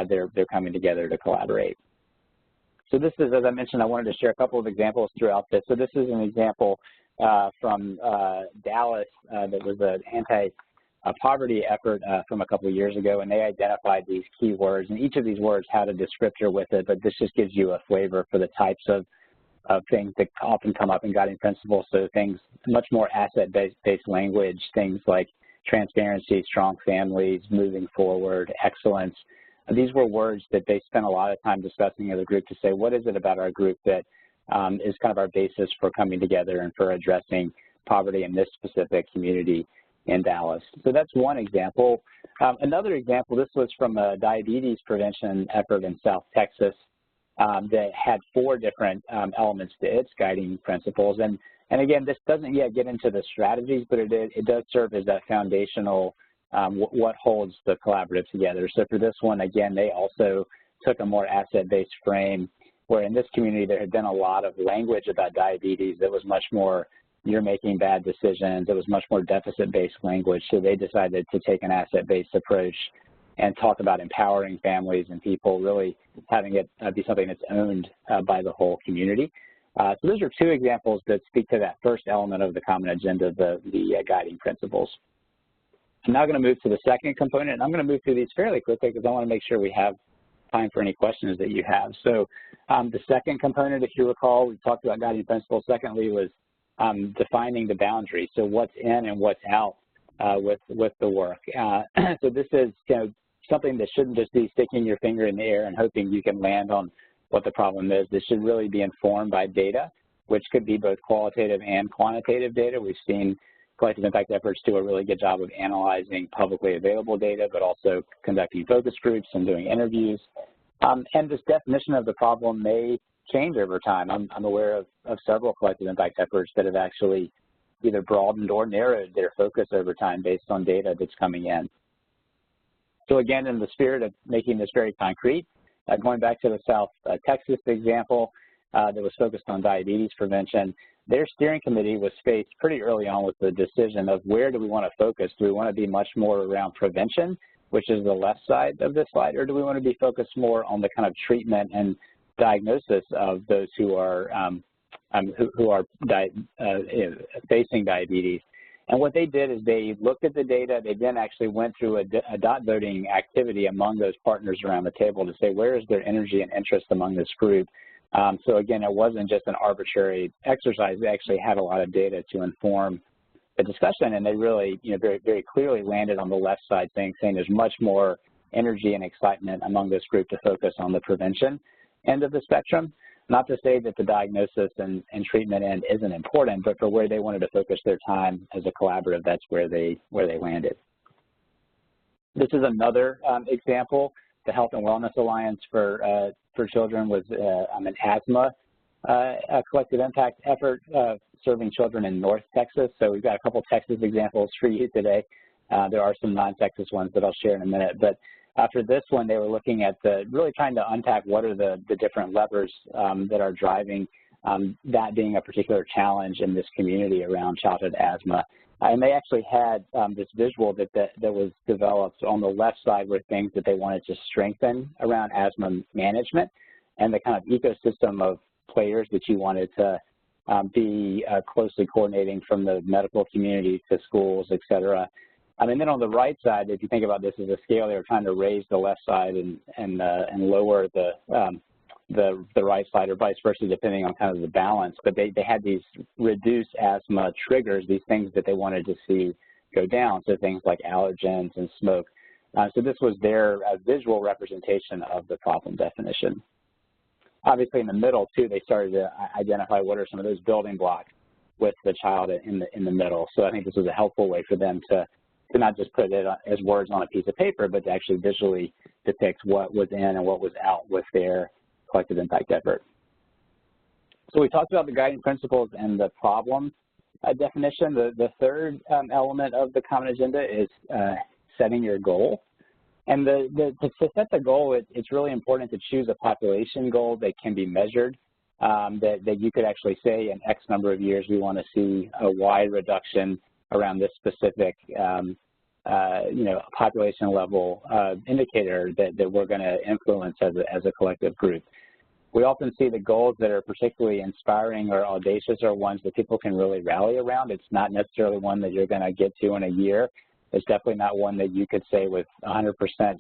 they're coming together to collaborate. So this is, as I mentioned, I wanted to share a couple of examples throughout this. So this is an example from Dallas that was an anti-poverty effort from a couple of years ago, and they identified these key words, and each of these words had a descriptor with it, but this just gives you a flavor for the types of things that often come up in guiding principles. So things much more asset-based language, things like transparency, strong families, moving forward, excellence. These were words that they spent a lot of time discussing as a group to say, what is it about our group that is kind of our basis for coming together and for addressing poverty in this specific community in Dallas. So that's one example. Another example, this was from a diabetes prevention effort in South Texas that had 4 different elements to its guiding principles. And again, this doesn't yet get into the strategies, but it does serve as that foundational what holds the collaborative together. So for this one, again, they also took a more asset-based frame, where in this community there had been a lot of language about diabetes that was much more, you're making bad decisions. It was much more deficit-based language. So they decided to take an asset-based approach and talk about empowering families and people, really having it be something that's owned by the whole community. So those are 2 examples that speak to that first element of the common agenda, the guiding principles. I'm now going to move to the second component, and I'm going to move through these fairly quickly because I want to make sure we have time for any questions that you have. So the second component, if you recall, we talked about guiding principles. Secondly was defining the boundary, so what's in and what's out with the work. So this is something that shouldn't just be sticking your finger in the air and hoping you can land on what the problem is. This should really be informed by data, which could be both qualitative and quantitative data. We've seen collective impact efforts do a really good job of analyzing publicly available data, but also conducting focus groups and doing interviews. And this definition of the problem may change over time. I'm aware of several collective impact efforts that have actually either broadened or narrowed their focus over time based on data that's coming in. So again, in the spirit of making this very concrete, going back to the South Texas example that was focused on diabetes prevention, their steering committee was faced pretty early on with the decision of where do we want to focus? Do we want to be much more around prevention, which is the left side of this slide, or do we want to be focused more on the kind of treatment and diagnosis of those who are facing diabetes? And what they did is they looked at the data. They then actually went through a dot voting activity among those partners around the table to say where is their energy and interest among this group. So again, it wasn't just an arbitrary exercise. They actually had a lot of data to inform the discussion, and they really, very, very clearly landed on the left side, saying there's much more energy and excitement among this group to focus on the prevention end of the spectrum. Not to say that the diagnosis and treatment end isn't important, but for where they wanted to focus their time as a collaborative, that's where they landed. This is another example, the Health and Wellness Alliance for for children was an asthma collective impact effort serving children in North Texas. So we've got a couple Texas examples for you today. There are some non-Texas ones that I'll share in a minute. But for this one, they were looking at really trying to unpack what are the different levers that are driving that being a particular challenge in this community around childhood asthma. And they actually had this visual that was developed. On the left side were things that they wanted to strengthen around asthma management and the kind of ecosystem of players that you wanted to be closely coordinating from the medical community to schools, et cetera. And then on the right side, if you think about this as a scale, they were trying to raise the left side and lower the right side, or vice versa, depending on kind of the balance. But they had these reduced asthma triggers, these things that they wanted to see go down, so things like allergens and smoke. So this was their visual representation of the problem definition. Obviously, in the middle, too, they started to identify what are some of those building blocks with the child in the middle. So I think this was a helpful way for them to not just put it as words on a piece of paper, but to actually visually depict what was in and what was out with their collective impact effort. So we talked about the guiding principles and the problem definition. The third element of the common agenda is setting your goal. And to set the goal, it's really important to choose a population goal that can be measured, that you could actually say in X number of years we want to see a Y reduction around this specific population level indicator that we're going to influence as a collective group. We often see the goals that are particularly inspiring or audacious are ones that people can really rally around. It's not necessarily one that you're going to get to in a year. It's definitely not one that you could say with 100%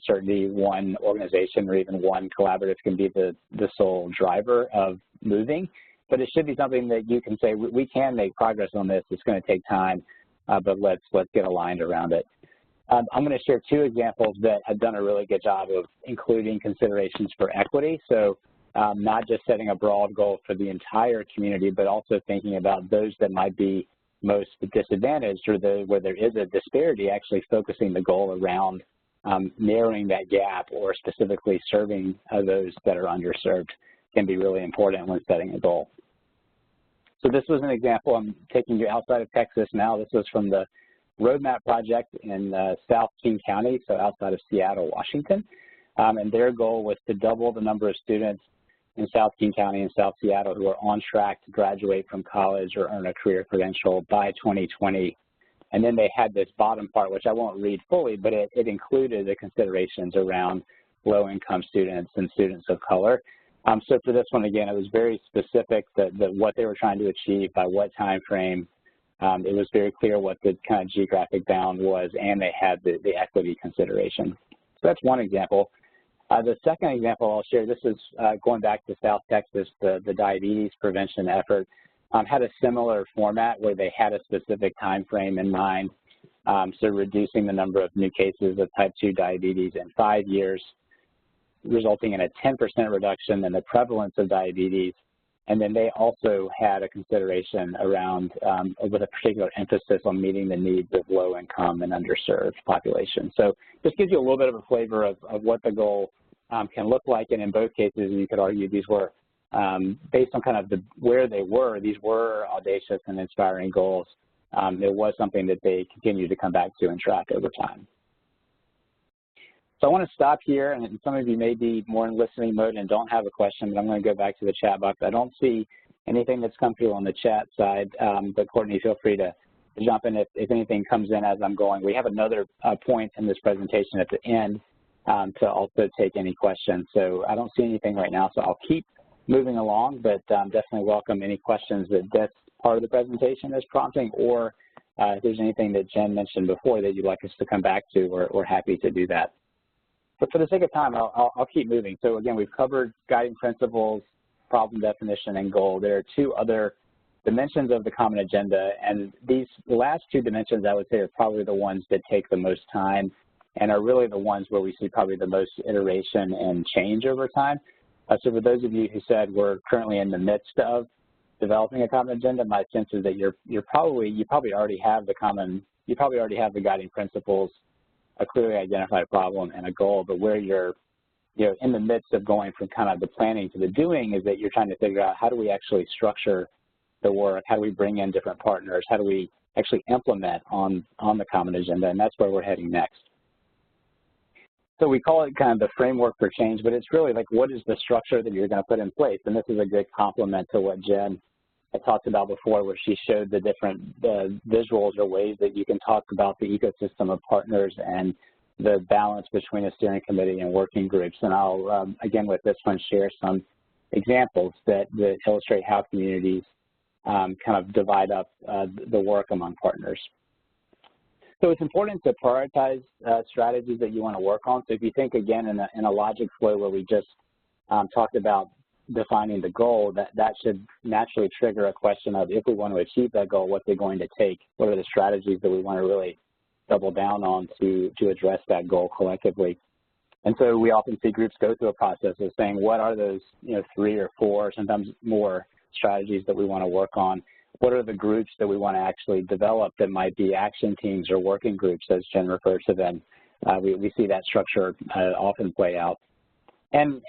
certainty one organization or even one collaborative can be the sole driver of moving. But it should be something that you can say, we can make progress on this. It's going to take time, but let's get aligned around it. I'm going to share two examples that have done a really good job of including considerations for equity. So not just setting a broad goal for the entire community, but also thinking about those that might be most disadvantaged or where there is a disparity, actually focusing the goal around narrowing that gap or specifically serving those that are underserved can be really important when setting a goal. So this was an example. I'm taking you outside of Texas now. This was from the Roadmap project in South King County, so outside of Seattle, Washington. And their goal was to double the number of students in South King County and South Seattle who are on track to graduate from college or earn a career credential by 2020. And then they had this bottom part, which I won't read fully, but it included the considerations around low-income students and students of color. So for this one, again, it was very specific that what they were trying to achieve, by what time frame. It was very clear what the kind of geographic bound was, and they had the equity consideration. So that's one example. The second example I'll share, this is going back to South Texas, the diabetes prevention effort, had a similar format where they had a specific time frame in mind. So reducing the number of new cases of type 2 diabetes in 5 years, resulting in a 10% reduction in the prevalence of diabetes. And then they also had a consideration around, with a particular emphasis on meeting the needs of low-income and underserved populations. So this gives you a little bit of a flavor of what the goal can look like. And in both cases, you could argue these were, based on kind of where they were, these were audacious and inspiring goals. It was something that they continue to come back to and track over time. So I want to stop here, and some of you may be more in listening mode and don't have a question, but I'm going to go back to the chat box. I don't see anything that's come through on the chat side, but Courtney, feel free to jump in if anything comes in as I'm going. We have another point in this presentation at the end to also take any questions. So I don't see anything right now, so I'll keep moving along, but definitely welcome any questions that this part of the presentation is prompting, or if there's anything that Jen mentioned before that you'd like us to come back to, we're happy to do that. But for the sake of time, I'll keep moving. So again, we've covered guiding principles, problem definition, and goal. There are two other dimensions of the common agenda, and these last two dimensions, I would say, are probably the ones that take the most time and are really the ones where we see probably the most iteration and change over time. So for those of you who said we're currently in the midst of developing a common agenda, my sense is that you probably already have the guiding principles, a clearly identified problem, and a goal, but where you're in the midst of going from kind of the planning to the doing is that you're trying to figure out how do we actually structure the work, how do we bring in different partners, how do we actually implement on the common agenda, and that's where we're heading next. So we call it kind of the framework for change, but it's really like what is the structure that you're going to put in place, and this is a good complement to what Jen had talked about before, where she showed the different visuals or ways that you can talk about the ecosystem of partners and the balance between a steering committee and working groups. And I'll, again, with this one, share some examples that illustrate how communities kind of divide up the work among partners. So it's important to prioritize strategies that you want to work on. So if you think, again, in a logic flow where we just talked about defining the goal, that should naturally trigger a question of if we want to achieve that goal, what's it going to take? What are the strategies that we want to really double down on to address that goal collectively? And so we often see groups go through a process of saying, what are those 3 or 4, sometimes more strategies that we want to work on? What are the groups that we want to actually develop that might be action teams or working groups, as Jen referred to them? We see that structure often play out. And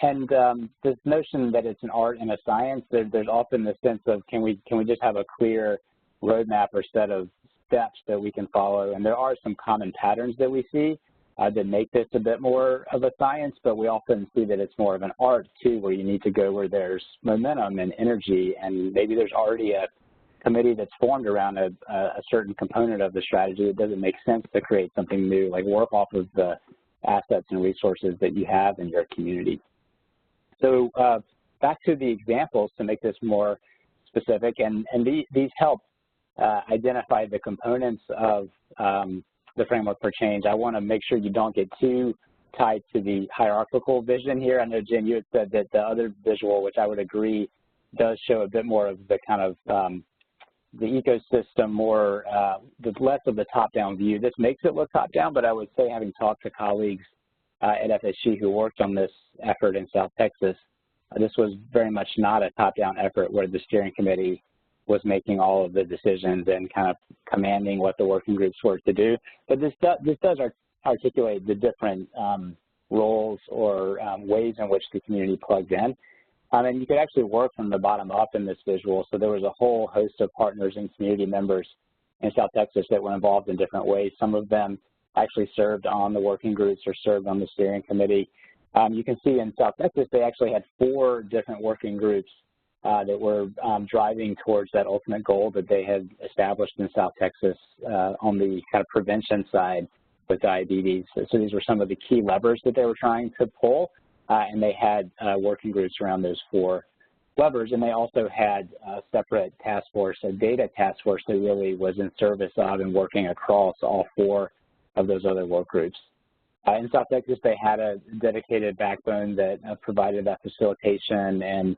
this notion that it's an art and a science, there's often the sense of can we just have a clear roadmap or set of steps that we can follow, and there are some common patterns that we see that make this a bit more of a science, but we often see that it's more of an art too, where you need to go where there's momentum and energy, and maybe there's already a committee that's formed around a certain component of the strategy. It doesn't make sense to create something new, like work off of the assets and resources that you have in your community. So back to the examples to make this more specific, and these help identify the components of the framework for change. I want to make sure you don't get too tied to the hierarchical vision here. I know, Jen, you had said that the other visual, which I would agree, does show a bit more of the kind of the ecosystem, more the less of the top-down view. This makes it look top-down, but I would say, having talked to colleagues at FSG who worked on this effort in South Texas, this was very much not a top-down effort where the steering committee was making all of the decisions and kind of commanding what the working groups were to do. But this does articulate the different roles or ways in which the community plugs in. And you could actually work from the bottom up in this visual. So there was a whole host of partners and community members in South Texas that were involved in different ways. Some of them actually served on the working groups or served on the steering committee. You can see in South Texas, they actually had 4 different working groups that were driving towards that ultimate goal that they had established in South Texas on the kind of prevention side with diabetes. So these were some of the key levers that they were trying to pull, and they had working groups around those 4 levers, and they also had a separate task force, a data task force that really was in service of and working across all 4 of those other work groups. In South Texas, they had a dedicated backbone that provided that facilitation and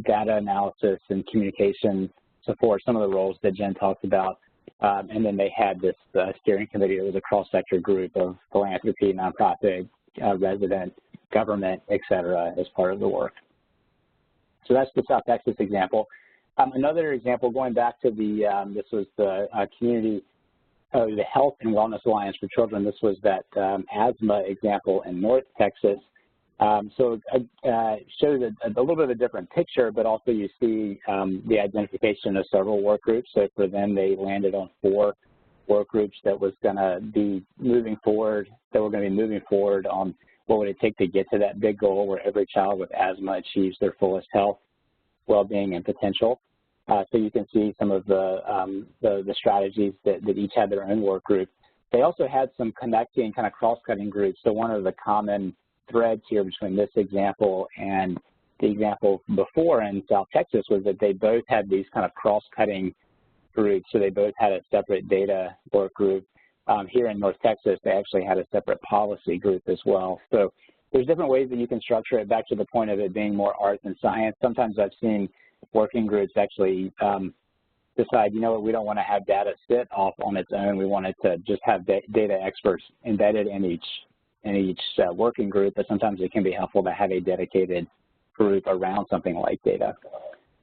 data analysis and communication support, some of the roles that Jen talked about. And then they had this steering committee that was a cross-sector group of philanthropy, nonprofit, resident, government, et cetera, as part of the work. So that's the South Texas example. Another example, going back to the, this was the community, the Health and Wellness Alliance for Children. This was that asthma example in North Texas. So it shows a little bit of a different picture, but also you see the identification of several work groups. So for them, they landed on 4 work groups that was going to be moving forward, on what would it take to get to that big goal where every child with asthma achieves their fullest health, well-being, and potential. So you can see some of the strategies that each had their own work group. They also had some connecting, kind of cross-cutting groups. So one of the common threads here between this example and the example before in South Texas was that they both had these kind of cross-cutting groups. So they both had a separate data work group. Here in North Texas, they actually had a separate policy group as well. So there's different ways that you can structure it, back to the point of it being more art than science. Sometimes I've seen working groups actually decide, you know what, we don't want to have data sit off on its own. We want it to just have data experts embedded in each working group, but sometimes it can be helpful to have a dedicated group around something like data.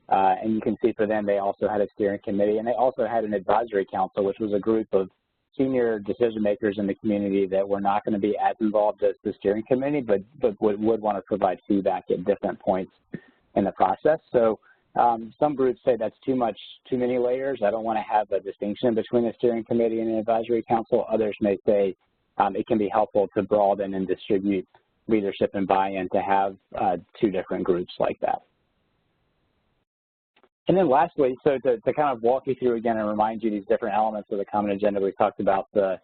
And you can see for them, they also had a steering committee, and they also had an advisory council, which was a group of senior decision makers in the community that were not going to be as involved as the steering committee, but would want to provide feedback at different points in the process. So some groups say that's too many layers. I don't want to have a distinction between the steering committee and the advisory council. Others may say it can be helpful to broaden and distribute leadership and buy-in to have two different groups like that. And then lastly, so to kind of walk you through again and remind you these different elements of the common agenda, we talked about the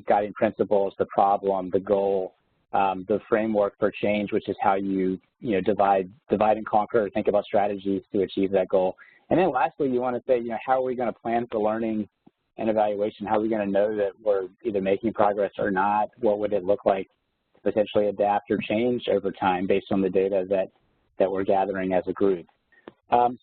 guiding principles, the problem, the goal, the framework for change, which is how you divide and conquer, think about strategies to achieve that goal. And then lastly, you want to say, how are we going to plan for learning and evaluation? How are we going to know that we're either making progress or not? What would it look like to potentially adapt or change over time based on the data that we're gathering as a group?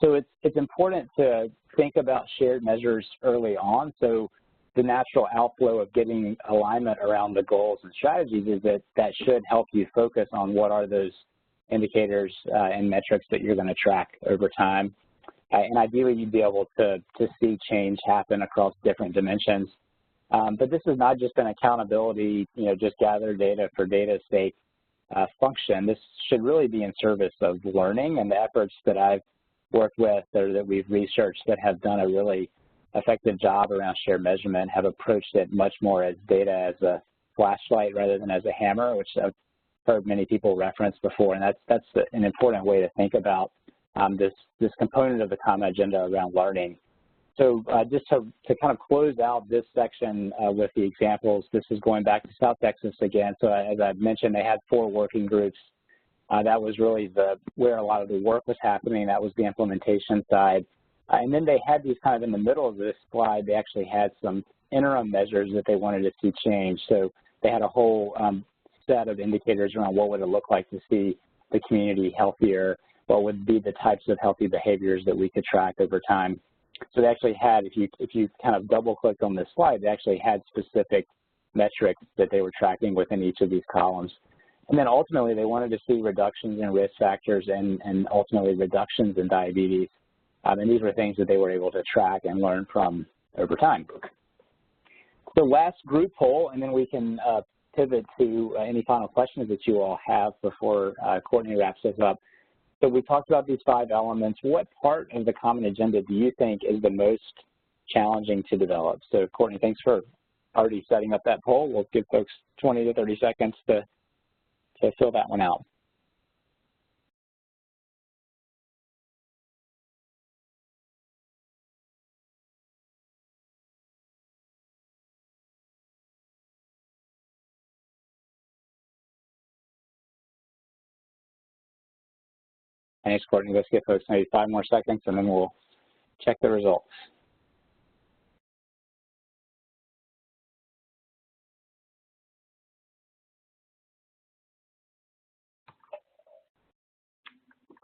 So it's important to think about shared measures early on. So the natural outflow of getting alignment around the goals and strategies is that should help you focus on what are those indicators and metrics that you're going to track over time. And ideally, you'd be able to see change happen across different dimensions. But this is not just an accountability, just gather data for data's sake function. This should really be in service of learning, and the efforts that I've worked with or that we've researched that have done a really effective job around shared measurement have approached it much more as data as a flashlight rather than as a hammer, which I've heard many people reference before, and that's an important way to think about this component of the common agenda around learning. So just to kind of close out this section with the examples, this is going back to South Texas again. So as I've mentioned, they had 4 working groups. That was really where a lot of the work was happening. That was the implementation side. And then they had these kind of in the middle of this slide, they actually had some interim measures that they wanted to see change. So they had a whole set of indicators around what would it look like to see the community healthier, what would be the types of healthy behaviors that we could track over time. So they actually had, if you kind of double click on this slide, they actually had specific metrics that they were tracking within each of these columns. And then ultimately, they wanted to see reductions in risk factors and ultimately reductions in diabetes. And these were things that they were able to track and learn from over time. The last group poll, and then we can pivot to any final questions that you all have before Courtney wraps us up. So we talked about these 5 elements. What part of the common agenda do you think is the most challenging to develop? So Courtney, thanks for already setting up that poll. We'll give folks 20 to 30 seconds to fill that one out. Thanks, Courtney. Let's give folks maybe 5 more seconds, and then we'll check the results.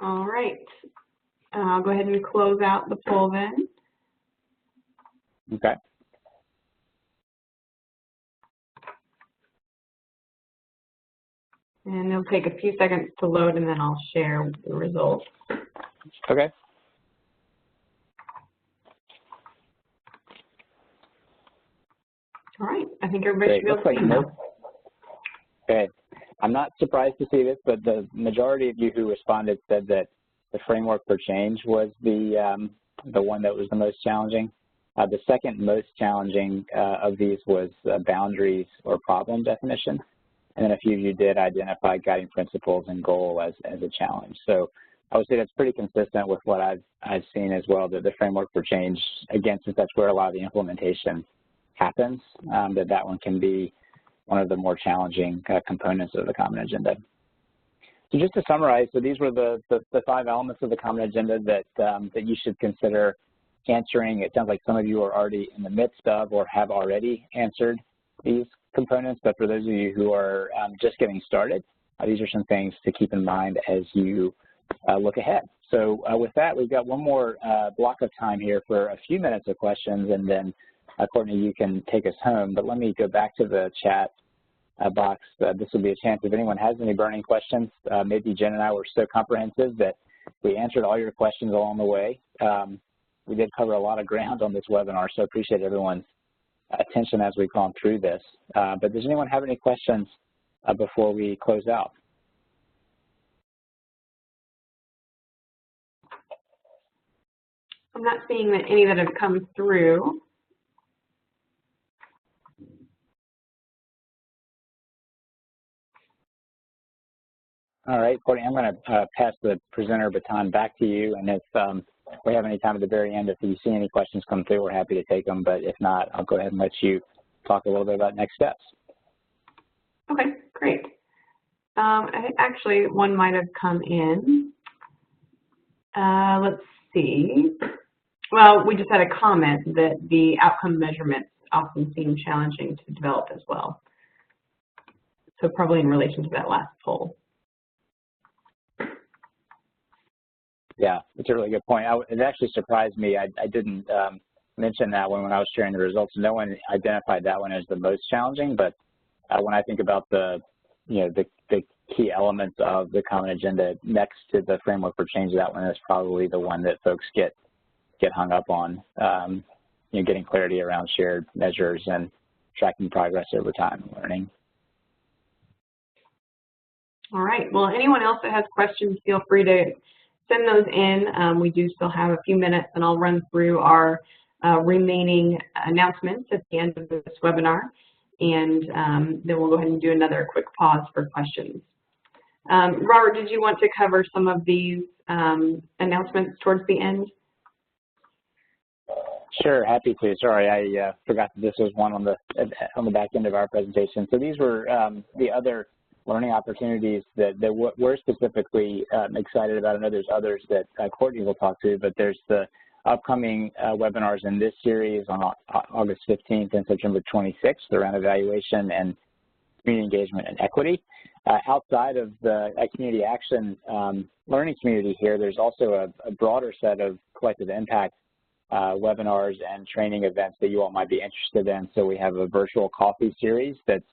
All right. I'll go ahead and close out the poll then. Okay. And it'll take a few seconds to load, and then I'll share the results. Okay. All right. I think everybody should be able to see now. Okay. I'm not surprised to see this, but the majority of you who responded said that the framework for change was the one that was the most challenging. The second most challenging of these was boundaries or problem definition. And then a few of you did identify guiding principles and goal as a challenge. So I would say that's pretty consistent with what I've seen as well, that the framework for change, again, since that's where a lot of the implementation happens, that one can be one of the more challenging components of the common agenda. So just to summarize, so these were the 5 elements of the common agenda that you should consider answering. It sounds like some of you are already in the midst of or have already answered these components, but for those of you who are just getting started, these are some things to keep in mind as you look ahead. So with that, we've got one more block of time here for a few minutes of questions, and then Courtney, you can take us home, but let me go back to the chat box. This will be a chance if anyone has any burning questions. Maybe Jen and I were so comprehensive that we answered all your questions along the way. We did cover a lot of ground on this webinar, so I appreciate everyone's attention as we've gone through this. But does anyone have any questions before we close out? I'm not seeing any that have come through. All right, Courtney, I'm going to pass the presenter baton back to you, and if we have any time at the very end, if you see any questions come through, we're happy to take them, but if not, I'll go ahead and let you talk a little bit about next steps. Okay, great. I think actually one might have come in. Let's see. Well, we just had a comment that the outcome measurements often seem challenging to develop as well. So probably in relation to that last poll. Yeah, that's a really good point. It actually surprised me. I didn't mention that when I was sharing the results. No one identified that one as the most challenging, but when I think about the key elements of the common agenda next to the framework for change, that one is probably the one that folks get hung up on, getting clarity around shared measures and tracking progress over time and learning. All right, well, anyone else that has questions, feel free to send those in. We do still have a few minutes, and I'll run through our remaining announcements at the end of this webinar, and then we'll go ahead and do another quick pause for questions. Robert, did you want to cover some of these announcements towards the end? Sure, happy to. Sorry, I forgot that this was one on the back end of our presentation. So these were the other learning opportunities that we're specifically excited about. I know there's others that Courtney will talk to, but there's the upcoming webinars in this series on August 15th and September 26th around evaluation and community engagement and equity. Outside of the community action learning community here, there's also a broader set of collective impact webinars and training events that you all might be interested in. So we have a virtual coffee series that's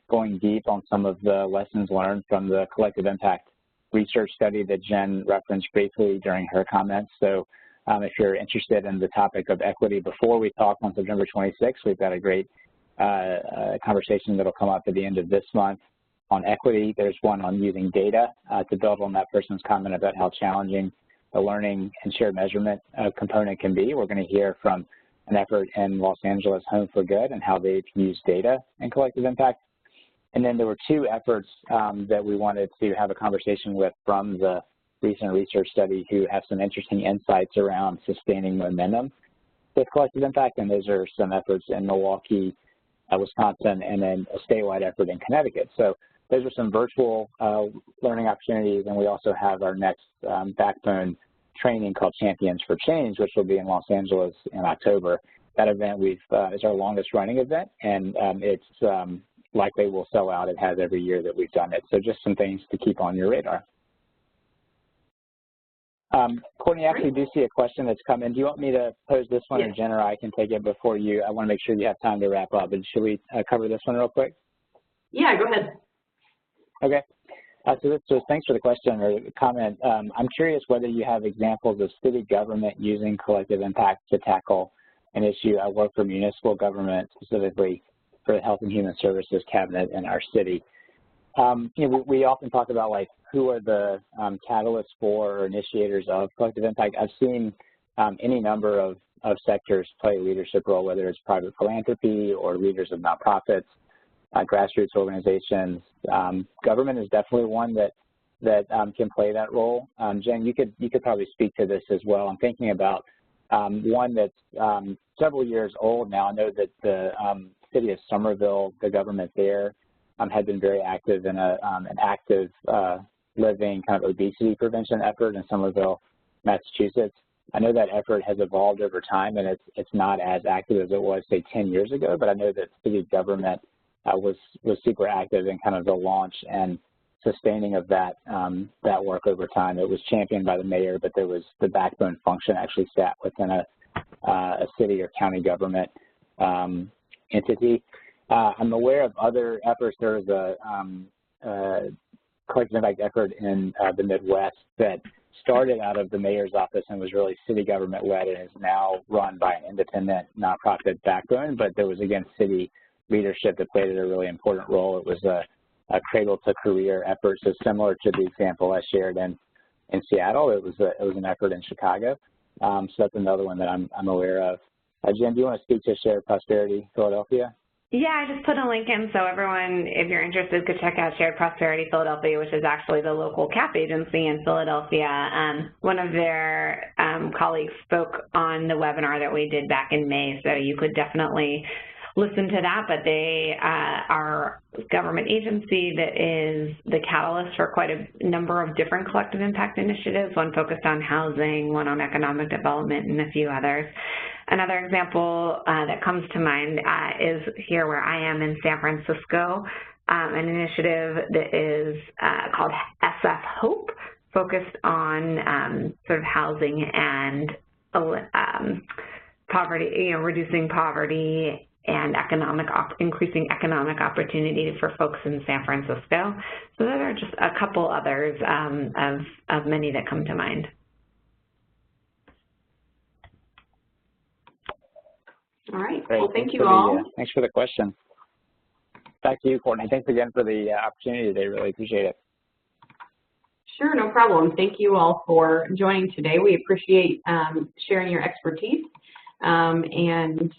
going deep on some of the lessons learned from the collective impact research study that Jen referenced briefly during her comments. So if you're interested in the topic of equity before we talk on September 26th, we've got a great conversation that'll come up at the end of this month on equity. There's one on using data to build on that person's comment about how challenging the learning and shared measurement component can be. We're going to hear from an effort in Los Angeles, Home for Good, and how they've used data in collective impact. And then there were two efforts that we wanted to have a conversation with from the recent research study who have some interesting insights around sustaining momentum with collective impact, and those are some efforts in Milwaukee, Wisconsin, and then a statewide effort in Connecticut. So those are some virtual learning opportunities, and we also have our next backbone training called Champions for Change, which will be in Los Angeles in October. That event is our longest running event, and it's likely will sell out. It has every year that we've done it. So just some things to keep on your radar. Courtney, I actually do see a question that's come in. Do you want me to pose this one, or Jen, or I can take it before you? I want to make sure you have time to wrap up. But should we cover this one real quick? Yeah, go ahead. Okay. So thanks for the question or comment. I'm curious whether you have examples of city government using collective impact to tackle an issue. I work for municipal government, specifically for the Health and Human Services Cabinet in our city. We often talk about like who are the catalysts for or initiators of collective impact. I've seen any number of sectors play a leadership role, whether it's private philanthropy or leaders of nonprofits, grassroots organizations. Government is definitely one that can play that role. Jen, you could probably speak to this as well. I'm thinking about one that's several years old now. I know that the city of Somerville, the government there, had been very active in an active living kind of obesity prevention effort in Somerville, Massachusetts. I know that effort has evolved over time, and it's not as active as it was, say, 10 years ago, but I know that city government was super active in kind of the launch and sustaining of that work over time. It was championed by the mayor, but there was the backbone function actually sat within a city or county government entity. I'm aware of other efforts. There was a collective impact effort in the Midwest that started out of the mayor's office and was really city government led and is now run by an independent nonprofit backbone, but there was, again, city leadership that played a really important role. It was a cradle to career effort, so similar to the example I shared in Seattle. It was an effort in Chicago. So that's another one that I'm aware of. Jen, do you want to speak to Shared Prosperity Philadelphia? Yeah, I just put a link in so everyone, if you're interested, could check out Shared Prosperity Philadelphia, which is actually the local CAP agency in Philadelphia. One of their colleagues spoke on the webinar that we did back in May, so you could definitely listen to that, but they are a government agency that is the catalyst for quite a number of different collective impact initiatives, one focused on housing, one on economic development, and a few others. Another example that comes to mind is here where I am in San Francisco, an initiative that is called SF Hope, focused on sort of housing and poverty, reducing poverty and increasing economic opportunity for folks in San Francisco. So those are just a couple others of many that come to mind. All right. Great. Well, thank you all. Thanks for the question. Back to you, Courtney. Thanks again for the opportunity today. Really appreciate it. Sure, no problem. Thank you all for joining today. We appreciate sharing your expertise, and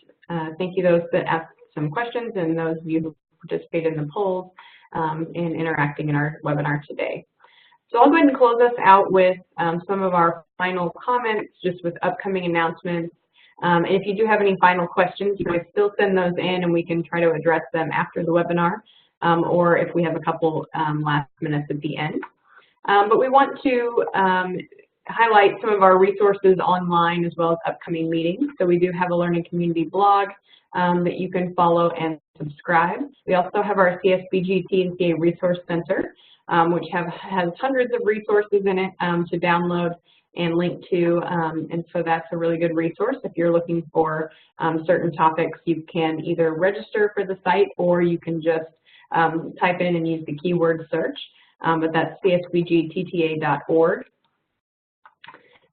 thank you those that asked some questions and those of you who participated in the polls and interacting in our webinar today. So I'll go ahead and close us out with some of our final comments, just with upcoming announcements. And if you do have any final questions, you can still send those in and we can try to address them after the webinar, or if we have a couple last minutes at the end. But we want to highlight some of our resources online as well as upcoming meetings. So we do have a learning community blog that you can follow and subscribe. We also have our CSBG T&CA Resource Center, which has hundreds of resources in it to download and link to, and so that's a really good resource. If you're looking for certain topics, you can either register for the site or you can just type in and use the keyword search, but that's csbgtta.org.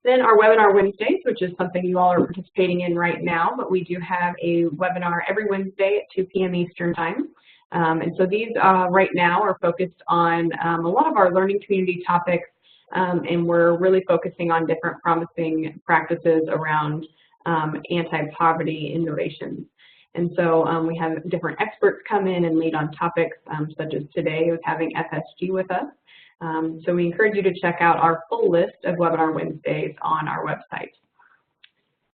Then our webinar Wednesdays, which is something you all are participating in right now, but we do have a webinar every Wednesday at 2 p.m. Eastern Time. And so these right now are focused on a lot of our learning community topics, and we're really focusing on different promising practices around anti-poverty innovations. And so we have different experts come in and lead on topics such as today with having FSG with us. So we encourage you to check out our full list of Webinar Wednesdays on our website.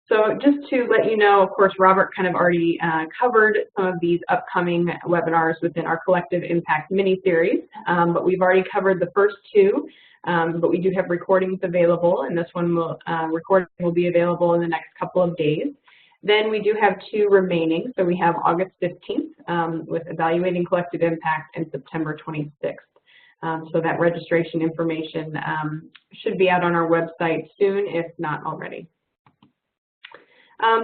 So just to let you know, of course, Robert kind of already covered some of these upcoming webinars within our Collective Impact mini-series, but we've already covered the first two, but we do have recordings available, and this one recording will be available in the next couple of days. Then we do have two remaining, so we have August 15th with Evaluating Collective Impact and September 26th. So that registration information should be out on our website soon, if not already.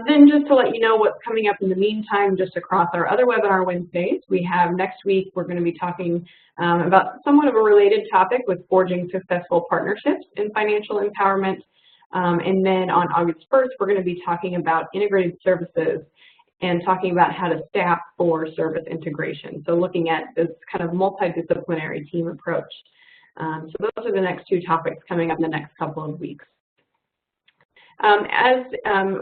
Then just to let you know what's coming up in the meantime, just across our other Webinar Wednesdays, we have next week, we're going to be talking about somewhat of a related topic with forging successful partnerships in financial empowerment. And then on August 1st, we're going to be talking about integrated services and talking about how to staff for service integration. So looking at this kind of multidisciplinary team approach. So those are the next two topics coming up in the next couple of weeks. As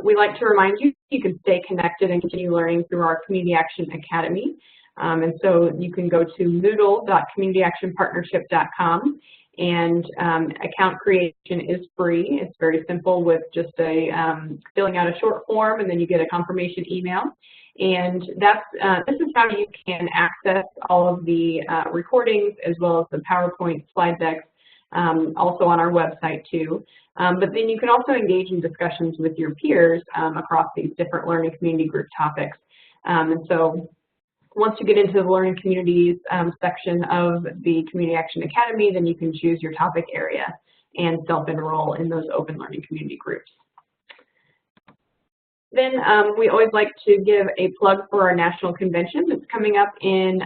we like to remind you, you can stay connected and continue learning through our Community Action Academy. And so you can go to moodle.communityactionpartnership.com, and account creation is free. It's very simple with just a filling out a short form, and then you get a confirmation email. And that's this is how you can access all of the recordings as well as the PowerPoint slide decks, also on our website too. But then you can also engage in discussions with your peers across these different learning community group topics. And so once you get into the Learning Communities section of the Community Action Academy, then you can choose your topic area and self-enroll in those open learning community groups. Then we always like to give a plug for our national convention that's coming up in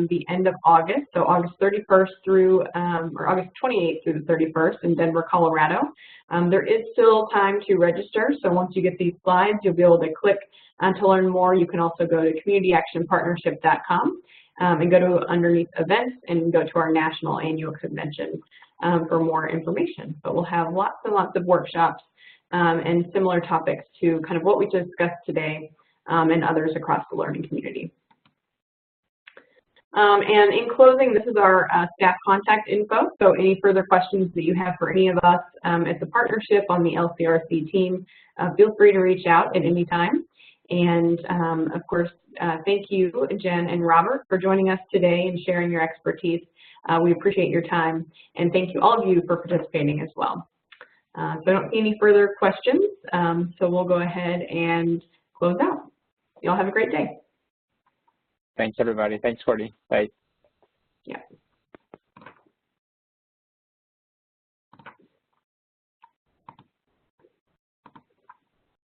the end of August, so August 31st through, or August 28th through the 31st in Denver, Colorado. There is still time to register, so once you get these slides, you'll be able to click to learn more. You can also go to communityactionpartnership.com and go to underneath events and go to our national annual convention for more information. But we'll have lots and lots of workshops and similar topics to kind of what we discussed today and others across the learning community. And in closing, this is our staff contact info, so any further questions that you have for any of us at the partnership on the LCRC team, feel free to reach out at any time. And of course, thank you, Jen and Robert, for joining us today and sharing your expertise. We appreciate your time, and thank you all of you for participating as well. So I don't see any further questions, so we'll go ahead and close out. You all have a great day. Thanks, everybody. Thanks, Courtney. Bye. Yeah.